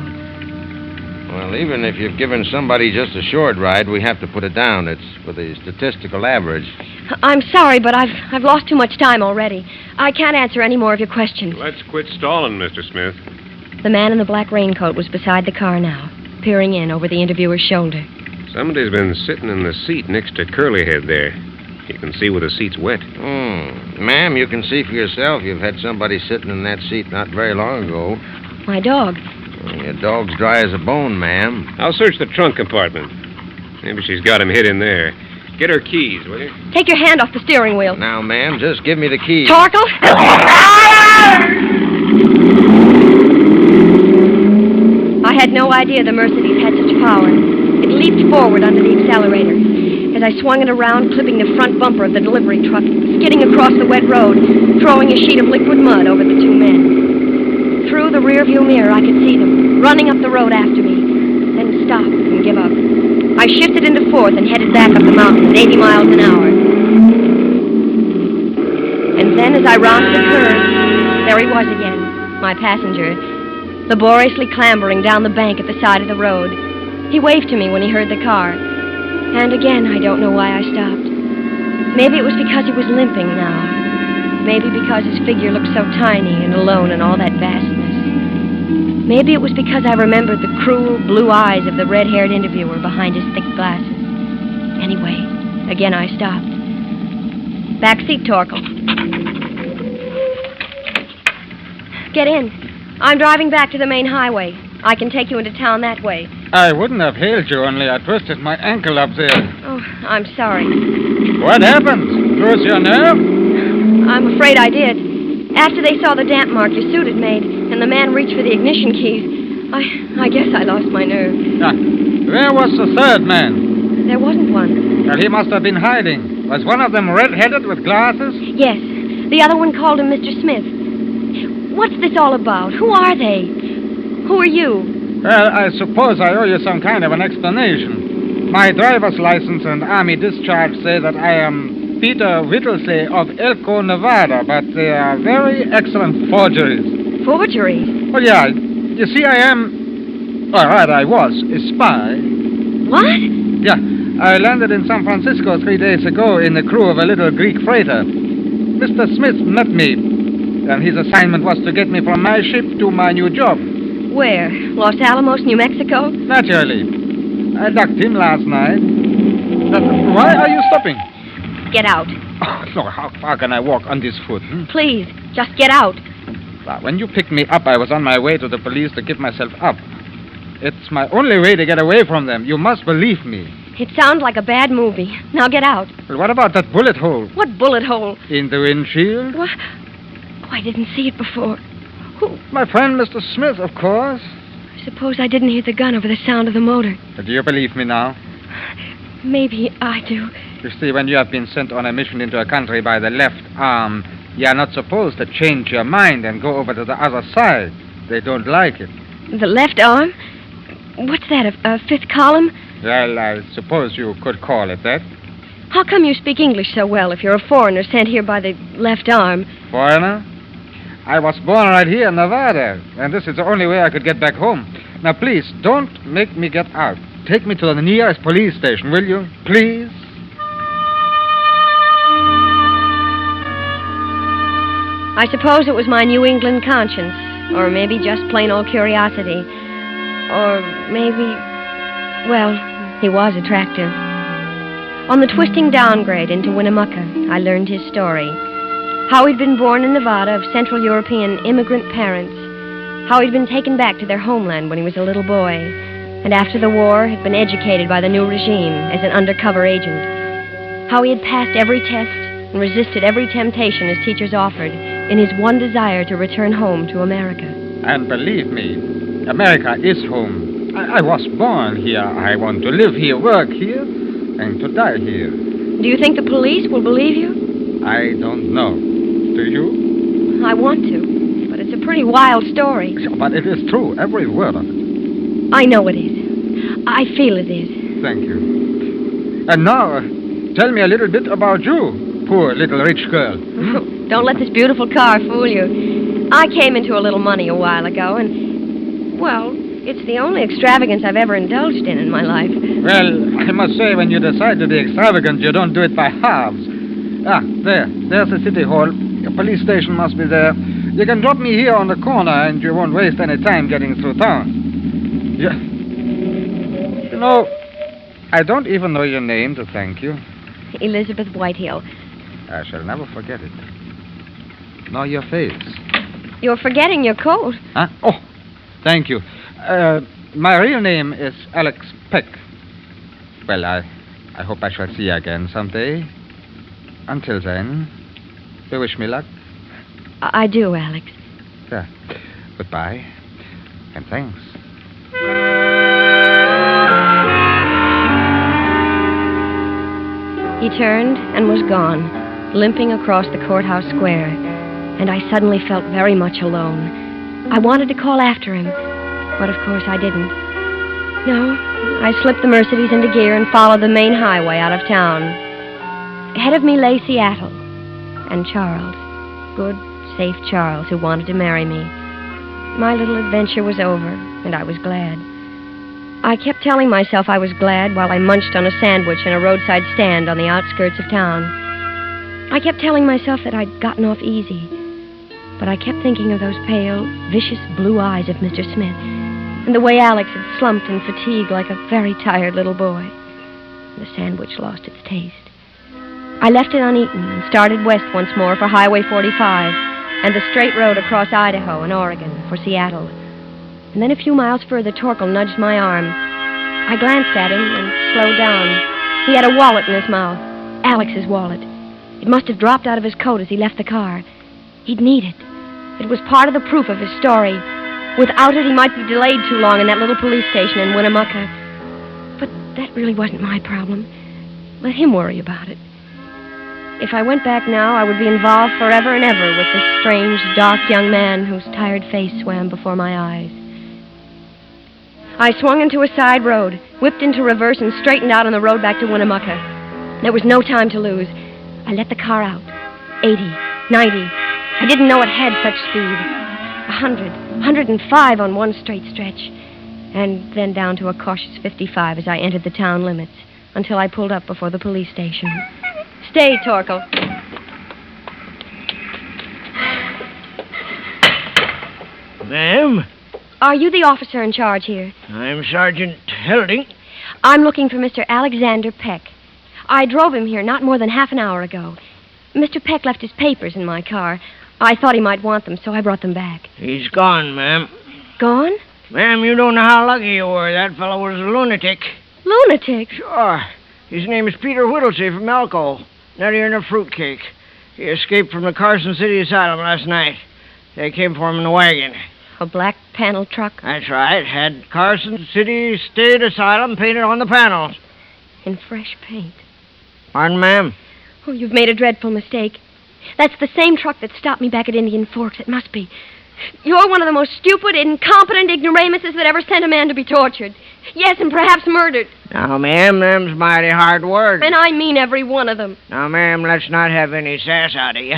Well, even if you've given somebody just a short ride, we have to put it down. It's for the statistical average. I'm sorry, but I've lost too much time already. I can't answer any more of your questions. Let's quit stalling, Mr. Smith. The man in the black raincoat was beside the car now, peering in over the interviewer's shoulder. Somebody's been sitting in the seat next to Curlyhead there. You can see where the seat's wet. Ma'am, you can see for yourself. You've had somebody sitting in that seat not very long ago. My dog. Your dog's dry as a bone, ma'am. I'll search the trunk compartment. Maybe she's got him hid in there. Get her keys, will you? Take your hand off the steering wheel. Now, ma'am, just give me the keys. Torkel? I had no idea the Mercedes had such power. It leaped forward under the accelerator. As I swung it around, clipping the front bumper of the delivery truck, skidding across the wet road, throwing a sheet of liquid mud over the two men. Through the rearview mirror, I could see them, running up the road after me, then stop and give up. I shifted into fourth and headed back up the mountain at 80 miles an hour. And then as I rounded the curve, there he was again, my passenger, laboriously clambering down the bank at the side of the road. He waved to me when he heard the car. And again, I don't know why I stopped. Maybe it was because he was limping now. Maybe because his figure looked so tiny and alone in all that vastness. Maybe it was because I remembered the cruel blue eyes of the red-haired interviewer behind his thick glasses. Anyway, again I stopped. Back seat, Torkel. Get in. I'm driving back to the main highway. I can take you into town that way. I wouldn't have hailed you, only I twisted my ankle up there. Oh, I'm sorry. What happened? Lose your nerve? I'm afraid I did. After they saw the damp mark your suit had made, and the man reached for the ignition keys, I guess I lost my nerve. Where was the third man? There wasn't one. Well, he must have been hiding. Was one of them red-headed with glasses? Yes. The other one called him Mr. Smith. What's this all about? Who are they? Who are you? Well, I suppose I owe you some kind of an explanation. My driver's license and army discharge say that I am Peter Whittlesey of Elko, Nevada, but they are very excellent forgeries. Forgeries? Well, yeah. You see, I was a spy. What? Yeah. I landed in San Francisco 3 days ago in the crew of a little Greek freighter. Mr. Smith met me, and his assignment was to get me from my ship to my new job. Where? Los Alamos, New Mexico? Naturally. I ducked him last night. Why are you stopping? Get out. Oh, so how far can I walk on this foot? Please, just get out. When you picked me up, I was on my way to the police to give myself up. It's my only way to get away from them. You must believe me. It sounds like a bad movie. Now get out. Well, what about that bullet hole? What bullet hole? In the windshield. What? Oh, I didn't see it before. Who? My friend, Mr. Smith, of course. I suppose I didn't hear the gun over the sound of the motor. Do you believe me now? Maybe I do. You see, when you have been sent on a mission into a country by the left arm, you are not supposed to change your mind and go over to the other side. They don't like it. The left arm? What's that, a fifth column? Well, I suppose you could call it that. How come you speak English so well if you're a foreigner sent here by the left arm? Foreigner? I was born right here in Nevada, and this is the only way I could get back home. Now, please, don't make me get out. Take me to the nearest police station, will you? Please? I suppose it was my New England conscience, or maybe just plain old curiosity. Or maybe, well, he was attractive. On the twisting downgrade into Winnemucca, I learned his story. How he'd been born in Nevada of Central European immigrant parents. How he'd been taken back to their homeland when he was a little boy. And after the war, had been educated by the new regime as an undercover agent. How he had passed every test and resisted every temptation his teachers offered in his one desire to return home to America. And believe me, America is home. I was born here. I want to live here, work here, and to die here. Do you think the police will believe you? I don't know. Do you? I want to, but it's a pretty wild story. But it is true, every word of it. I know it is. I feel it is. Thank you. And now, tell me a little bit about you, poor little rich girl. Don't let this beautiful car fool you. I came into a little money a while ago, and, well, it's the only extravagance I've ever indulged in my life. Well, I must say, when you decide to be extravagant, you don't do it by halves. There's the city hall. The police station must be there. You can drop me here on the corner, and you won't waste any time getting through town. Yeah. You know, I don't even know your name to thank you. Elizabeth Whitehill. I shall never forget it. Nor your face. You're forgetting your coat. Huh? Oh, thank you. My real name is Alex Peck. Well, I hope I shall see you again someday. Until then, you wish me luck? I do, Alex. Yeah. Goodbye. And thanks. He turned and was gone, limping across the courthouse square, and I suddenly felt very much alone. I wanted to call after him, but of course I didn't. No, I slipped the Mercedes into gear and followed the main highway out of town. Ahead of me lay Seattle, and Charles. Good, safe Charles, who wanted to marry me. My little adventure was over, and I was glad. I kept telling myself I was glad while I munched on a sandwich in a roadside stand on the outskirts of town. I kept telling myself that I'd gotten off easy, but I kept thinking of those pale, vicious blue eyes of Mr. Smith, and the way Alex had slumped in fatigue like a very tired little boy. The sandwich lost its taste. I left it uneaten and started west once more for Highway 45 and the straight road across Idaho and Oregon for Seattle. And then a few miles further, Torkel nudged my arm. I glanced at him and slowed down. He had a wallet in his mouth, Alex's wallet. It must have dropped out of his coat as he left the car. He'd need it. It was part of the proof of his story. Without it, he might be delayed too long in that little police station in Winnemucca. But that really wasn't my problem. Let him worry about it. If I went back now, I would be involved forever and ever with this strange, dark young man whose tired face swam before my eyes. I swung into a side road, whipped into reverse, and straightened out on the road back to Winnemucca. There was no time to lose. I let the car out. 80, 90. I didn't know it had such speed. 100, 105 on one straight stretch. And then down to a cautious 55 as I entered the town limits, until I pulled up before the police station. Stay, Torkel. Ma'am? Are you the officer in charge here? I'm Sergeant Helding. I'm looking for Mr. Alexander Peck. I drove him here not more than half an hour ago. Mr. Peck left his papers in my car. I thought he might want them, so I brought them back. He's gone, ma'am. Gone? Ma'am, you don't know how lucky you were. That fellow was a lunatic. Lunatic? Sure. His name is Peter Whittlesey from Elko. Nuttier than a fruitcake. He escaped from the Carson City Asylum last night. They came for him in a wagon. A black panel truck? That's right. Had Carson City State Asylum painted on the panels. In fresh paint. Pardon, ma'am? Oh, you've made a dreadful mistake. That's the same truck that stopped me back at Indian Forks. It must be. You're one of the most stupid, incompetent ignoramuses that ever sent a man to be tortured. Yes, and perhaps murdered. Now, ma'am, them's mighty hard words. And I mean every one of them. Now, ma'am, let's not have any sass out of you.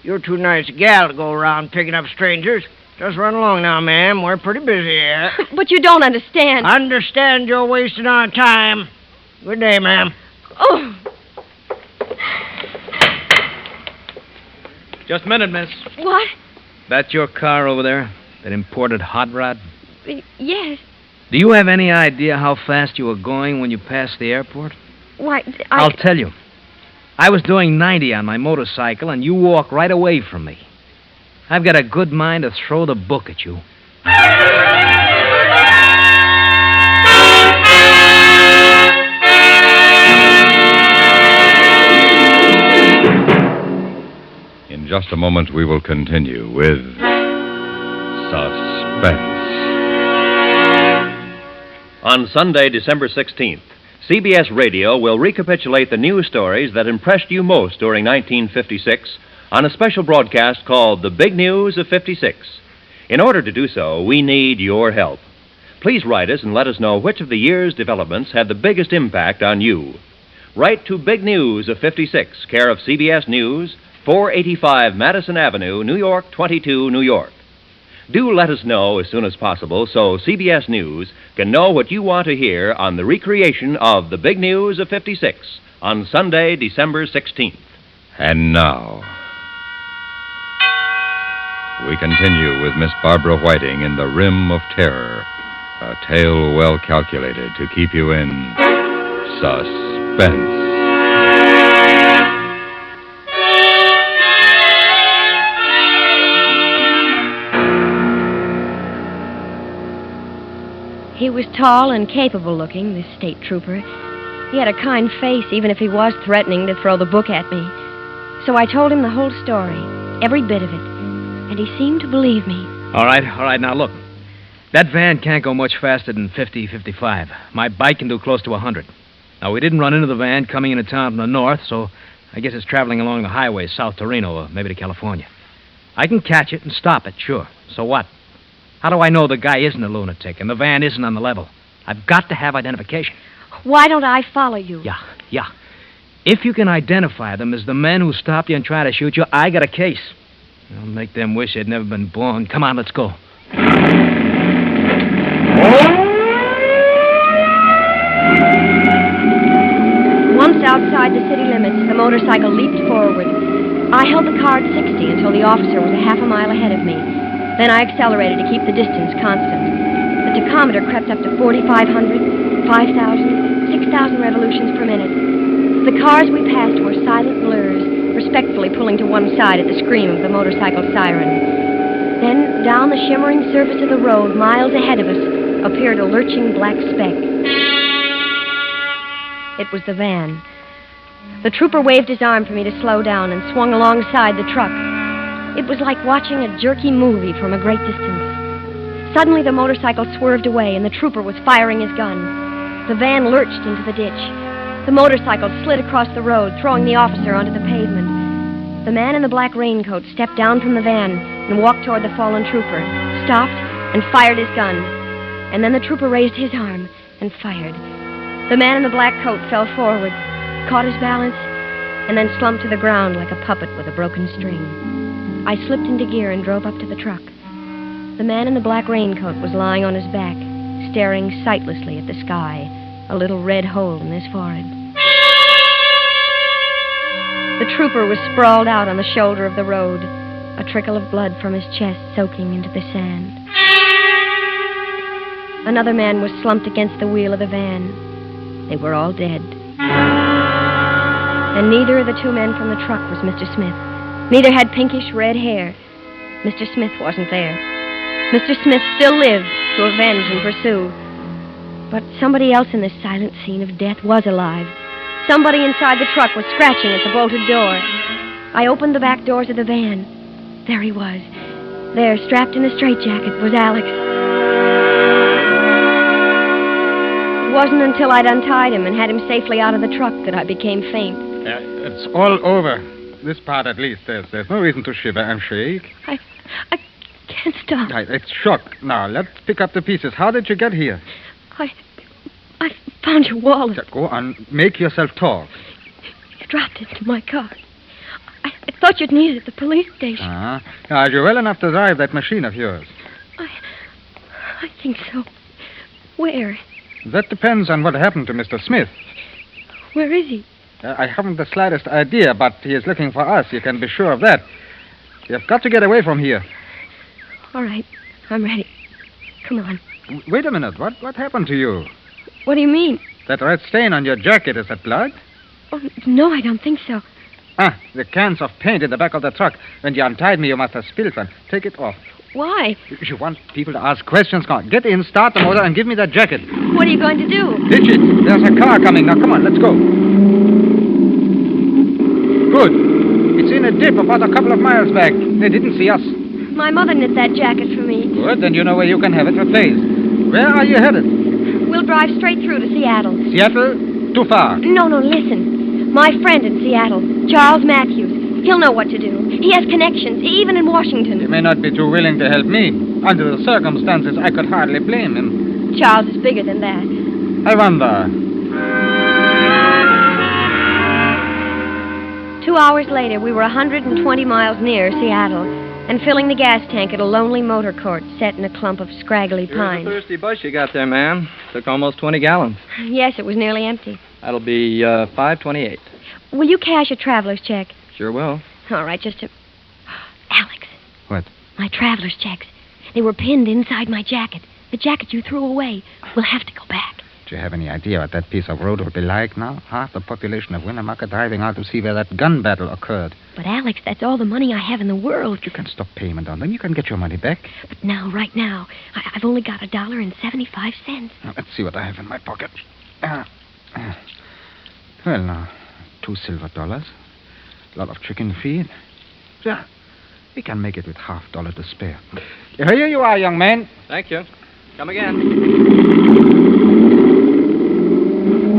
You're too nice a gal to go around picking up strangers. Just run along now, ma'am. We're pretty busy here. But you don't understand. Understand you're wasting our time. Good day, ma'am. Oh. Just a minute, miss. What? That your car over there? That imported hot rod? Yes. Do you have any idea how fast you were going when you passed the airport? Why, I'll tell you. I was doing 90 on my motorcycle, and you walked right away from me. I've got a good mind to throw the book at you. In just a moment, we will continue with Suspense. On Sunday, December 16th, CBS Radio will recapitulate the news stories that impressed you most during 1956 on a special broadcast called The Big News of 56. In order to do so, we need your help. Please write us and let us know which of the year's developments had the biggest impact on you. write to Big News of 56, care of CBS News, 485 Madison Avenue, New York, 22, New York. Do let us know as soon as possible so CBS News can know what you want to hear on the recreation of the Big News of 56 on Sunday, December 16th. And now, we continue with Miss Barbara Whiting in The Rim of Terror, a tale well calculated to keep you in suspense. He was tall and capable looking, this state trooper. He had a kind face, even if he was threatening to throw the book at me. So I told him the whole story, every bit of it, and he seemed to believe me. All right, now look. That van can't go much faster than 50, 55. My bike can do close to 100. Now, we didn't run into the van coming into town from the north, so I guess it's traveling along the highway south to Reno or maybe to California. I can catch it and stop it, sure. So what? How do I know the guy isn't a lunatic and the van isn't on the level? I've got to have identification. Why don't I follow you? Yeah. If you can identify them as the men who stopped you and tried to shoot you, I got a case. I'll make them wish they'd never been born. Come on, let's go. Once outside the city limits, the motorcycle leaped forward. I held the car at 60 until the officer was a half a mile ahead of me. Then I accelerated to keep the distance constant. The tachometer crept up to 4,500, 5,000, 6,000 revolutions per minute. The cars we passed were silent blurs, respectfully pulling to one side at the scream of the motorcycle siren. Then, down the shimmering surface of the road, miles ahead of us, appeared a lurching black speck. It was the van. The trooper waved his arm for me to slow down and swung alongside the truck. It was like watching a jerky movie from a great distance. Suddenly, the motorcycle swerved away, and the trooper was firing his gun. The van lurched into the ditch. The motorcycle slid across the road, throwing the officer onto the pavement. The man in the black raincoat stepped down from the van and walked toward the fallen trooper, stopped, and fired his gun. And then the trooper raised his arm and fired. The man in the black coat fell forward, caught his balance, and then slumped to the ground like a puppet with a broken string. I slipped into gear and drove up to the truck. The man in the black raincoat was lying on his back, staring sightlessly at the sky, a little red hole in his forehead. The trooper was sprawled out on the shoulder of the road, a trickle of blood from his chest soaking into the sand. Another man was slumped against the wheel of the van. They were all dead. And neither of the two men from the truck was Mr. Smith. Neither had pinkish red hair. Mr. Smith wasn't there. Mr. Smith still lived to avenge and pursue. But somebody else in this silent scene of death was alive. Somebody inside the truck was scratching at the bolted door. I opened the back doors of the van. There he was. There, strapped in a straitjacket, was Alex. It wasn't until I'd untied him and had him safely out of the truck that I became faint. It's all over. This part, at least. There's no reason to shiver and shake. I can't stop. It's shock. Now, let's pick up the pieces. How did you get here? I found your wallet. Go on. Make yourself talk. You dropped it into my car. I thought you'd need it at the police station. Are you well enough to drive that machine of yours? I think so. Where? That depends on what happened to Mr. Smith. Where is he? I haven't the slightest idea, but he is looking for us. You can be sure of that. You've got to get away from here. All right. I'm ready. Come on. Wait a minute. What happened to you? What do you mean? That red stain on your jacket, is that blood? Oh, no, I don't think so. The cans of paint in the back of the truck. When you untied me, you must have spilled one. Take it off. Why? You want people to ask questions? Come on, get in, start the motor, and give me that jacket. What are you going to do? Hitch it. There's a car coming. Now, come on, let's go. Good. It's in a dip about a couple of miles back. They didn't see us. My mother knit that jacket for me. Good, then you know where you can have it replaced. Where are you headed? We'll drive straight through to Seattle. Seattle? Too far. No, listen. My friend in Seattle, Charles Matthews. He'll know what to do. He has connections, even in Washington. He may not be too willing to help me. Under the circumstances, I could hardly blame him. Charles is bigger than that. I wonder. 2 hours later, we were 120 miles near Seattle and filling the gas tank at a lonely motor court set in a clump of scraggly pines. Here's a thirsty bush you got there, ma'am. Took almost 20 gallons. Yes, it was nearly empty. That'll be $5.28. Will you cash a traveler's check? Sure will. All right, just a... Alex. What? My traveler's checks. They were pinned inside my jacket. The jacket you threw away. We'll have to go back. Do you have any idea what that piece of road will be like now? Half the population of Winnemucca driving out to see where that gun battle occurred. But, Alex, that's all the money I have in the world. You can stop payment on them. You can get your money back. But now, right now, I've only got $1.75. Now, let's see what I have in my pocket. Well, now, $2 silver. A lot of chicken feed. Yeah, we can make it with $half to spare. Here you are, young man. Thank you. Come again.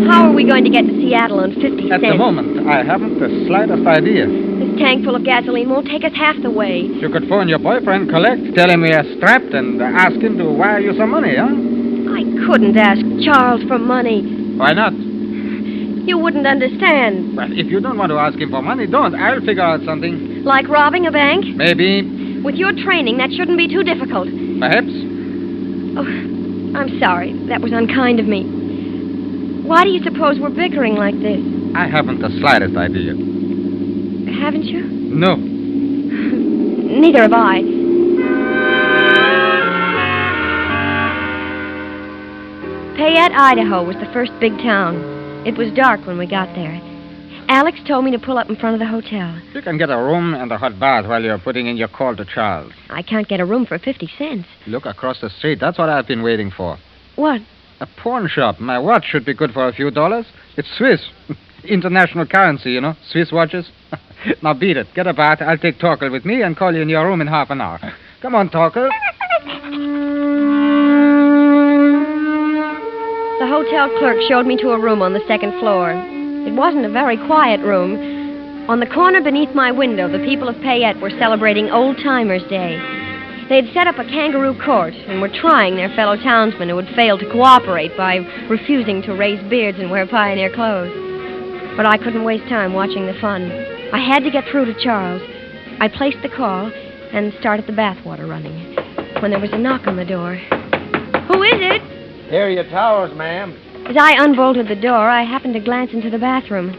How are we going to get to Seattle on 50 cents? At the moment, I haven't the slightest idea. This tank full of gasoline won't take us half the way. You could phone your boyfriend, collect, tell him we are strapped, and ask him to wire you some money, huh? I couldn't ask Charles for money. Why not? You wouldn't understand. Well, if you don't want to ask him for money, don't. I'll figure out something. Like robbing a bank? Maybe. With your training, that shouldn't be too difficult. Perhaps. Oh, I'm sorry. That was unkind of me. Why do you suppose we're bickering like this? I haven't the slightest idea. Haven't you? No. Neither have I. Payette, Idaho was the first big town. It was dark when we got there. Alex told me to pull up in front of the hotel. You can get a room and a hot bath while you're putting in your call to Charles. I can't get a room for 50 cents. Look across the street. That's what I've been waiting for. What? A pawn shop. My watch should be good for a few dollars. It's Swiss. International currency, you know. Swiss watches. Now beat it. Get a bath. I'll take Torkel with me and call you in your room in half an hour. Come on, Torkel. The hotel clerk showed me to a room on the second floor. It wasn't a very quiet room. On the corner beneath my window, the people of Payette were celebrating Old Timers' Day. They'd set up a kangaroo court and were trying their fellow townsmen who had failed to cooperate by refusing to raise beards and wear pioneer clothes. But I couldn't waste time watching the fun. I had to get through to Charles. I placed the call and started the bathwater running when there was a knock on the door. Who is it? Here are your towels, ma'am. As I unbolted the door, I happened to glance into the bathroom.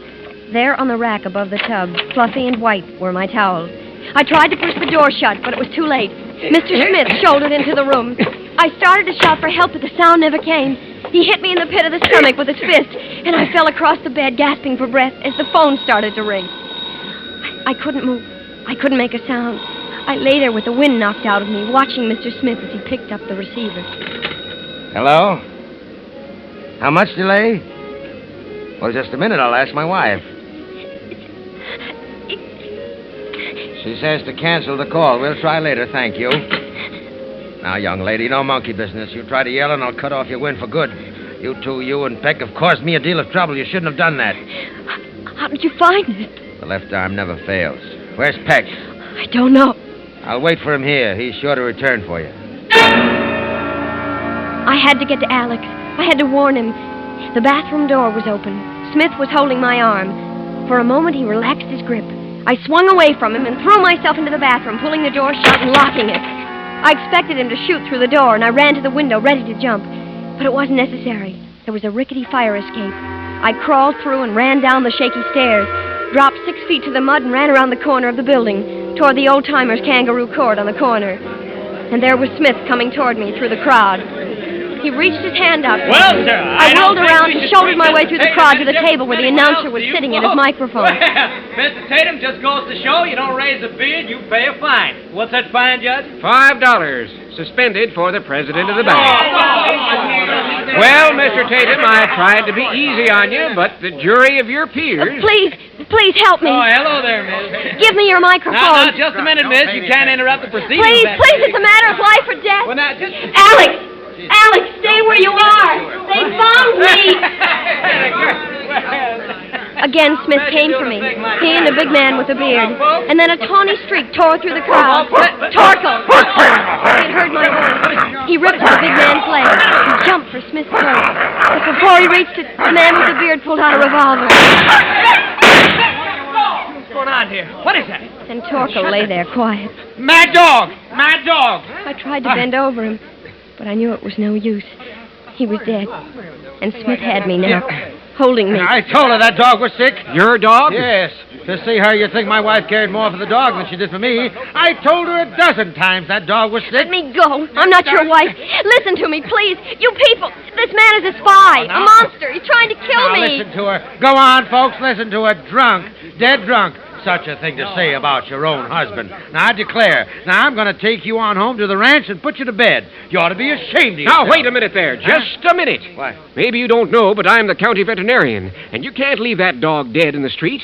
There on the rack above the tub, fluffy and white, were my towels. I tried to push the door shut, but it was too late. Mr. Smith shouldered into the room. I started to shout for help, but the sound never came. He hit me in the pit of the stomach with his fist, and I fell across the bed, gasping for breath, as the phone started to ring. I couldn't move. I couldn't make a sound. I lay there with the wind knocked out of me, watching Mr. Smith as he picked up the receiver. Hello? How much delay? Well, just a minute. I'll ask my wife. She says to cancel the call. We'll try later, thank you. Now, young lady, no monkey business. You try to yell and I'll cut off your wind for good. You two, you and Peck, have caused me a deal of trouble. You shouldn't have done that. How did you find it? The left arm never fails. Where's Peck? I don't know. I'll wait for him here. He's sure to return for you. I had to get to Alex. I had to warn him. The bathroom door was open. Smith was holding my arm. For a moment, he relaxed his grip. I swung away from him and threw myself into the bathroom, pulling the door shut and locking it. I expected him to shoot through the door, and I ran to the window, ready to jump. But it wasn't necessary. There was a rickety fire escape. I crawled through and ran down the shaky stairs, dropped 6 feet to the mud, and ran around the corner of the building, toward the Old Timers' kangaroo court on the corner. And there was Smith coming toward me through the crowd. He reached his hand out. Well, sir, I whirled around and shouldered my way through the crowd to the table where the announcer was sitting at his microphone. Well, Mr. Tatum, just goes to show you don't raise a bid, you pay a fine. What's that fine, Judge? $5. Suspended for the president of the bank. Well, Mr. Tatum, I tried to be easy on you, but the jury of your peers... Please help me. Oh, hello there, miss. Give me your microphone. Now, just a minute, miss. You can't interrupt the proceedings. Please, it's a matter of life or death. Well, now, just... Alex, stay where you are. They found me. Again, Smith came for me. He and a big man with a beard. And then a tawny streak tore through the crowd. Torkel! He had heard my voice. He ripped the big man's leg. He jumped for Smith's throat. But before he reached it, the man with the beard pulled out a revolver. What's going on? here. What is that? And Torkel lay there quiet. Mad dog! Mad dog! I tried to bend over him, but I knew it was no use. He was dead. And Smith had me now, holding me. I told her that dog was sick. Your dog? Yes. To see her, you'd think my wife cared more for the dog than she did for me. I told her a dozen times that dog was sick. Let me go. I'm not your wife. Listen to me, please. You people. This man is a spy, a monster. He's trying to kill me. Listen to her. Go on, folks. Listen to her. Drunk. Dead drunk. Such a thing to say about your own husband. Now, I declare. Now, I'm going to take you on home to the ranch and put you to bed. You ought to be ashamed of yourself. Now, wait a minute there. Just a minute. What? Maybe you don't know, but I'm the county veterinarian, and you can't leave that dog dead in the street.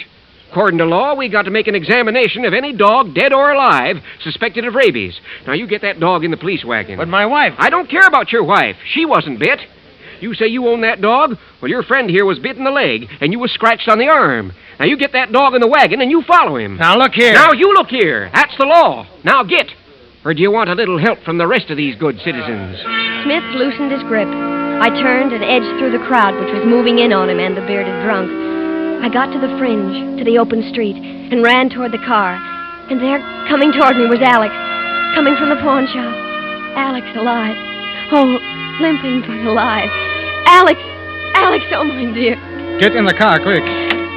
According to law, we got to make an examination of any dog, dead or alive, suspected of rabies. Now, you get that dog in the police wagon. But my wife... I don't care about your wife. She wasn't bit. You say you own that dog? Well, your friend here was bit in the leg, and you was scratched on the arm. Now, you get that dog in the wagon, and you follow him. Now, look here. Now, you look here. That's the law. Now, get. Or do you want a little help from the rest of these good citizens? Smith loosened his grip. I turned and edged through the crowd, which was moving in on him and the bearded drunk. I got to the fringe, to the open street, and ran toward the car. And there, coming toward me, was Alex, coming from the pawn shop. Alex alive. Oh, limping but alive. Alex! Alex, oh, my dear. Get in the car, quick.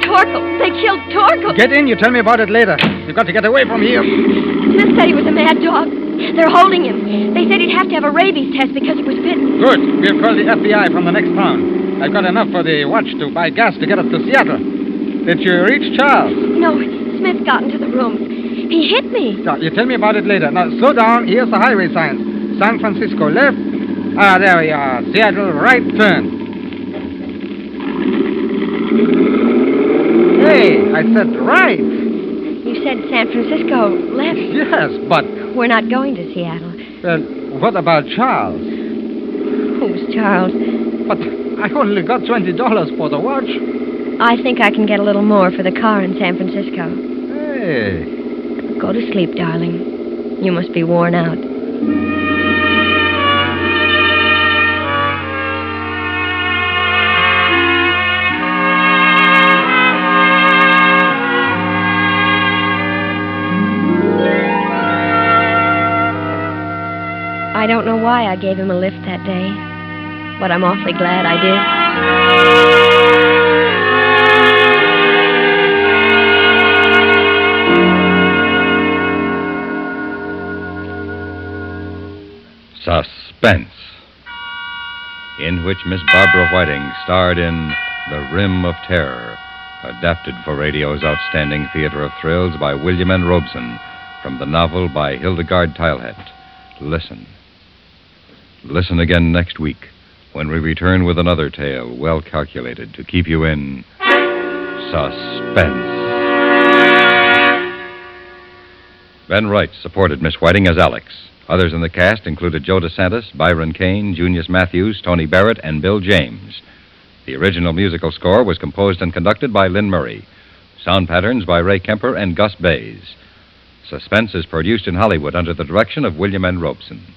Torkel! They killed Torkel! Get in, you tell me about it later. You've got to get away from here. Smith said he was a mad dog. They're holding him. They said he'd have to have a rabies test because he was bitten. Good. We'll call the FBI from the next town. I've got enough for the watch to buy gas to get us to Seattle. Did you reach Charles? No, Smith got into the rooms. He hit me. No, you tell me about it later. Now, slow down. Here's the highway signs. San Francisco left. Ah, there we are. Seattle right turn. Hey, I said right. You said San Francisco left. Yes, but... We're not going to Seattle. Well, what about Charles? Who's Charles? But I only got $20 for the watch. I think I can get a little more for the car in San Francisco. Hey. Go to sleep, darling. You must be worn out. I don't know why I gave him a lift that day, but I'm awfully glad I did. Suspense, in which Miss Barbara Whiting starred in The Rim of Terror, adapted for radio's outstanding theater of thrills by William N. Robeson, from the novel by Hildegard Teilhett. Listen. Listen again next week when we return with another tale well calculated to keep you in suspense. Ben Wright supported Miss Whiting as Alex. Others in the cast included Joe DeSantis, Byron Kane, Junius Matthews, Tony Barrett, and Bill James. The original musical score was composed and conducted by Lynn Murray. Sound patterns by Ray Kemper and Gus Bays. Suspense is produced in Hollywood under the direction of William N. Robeson.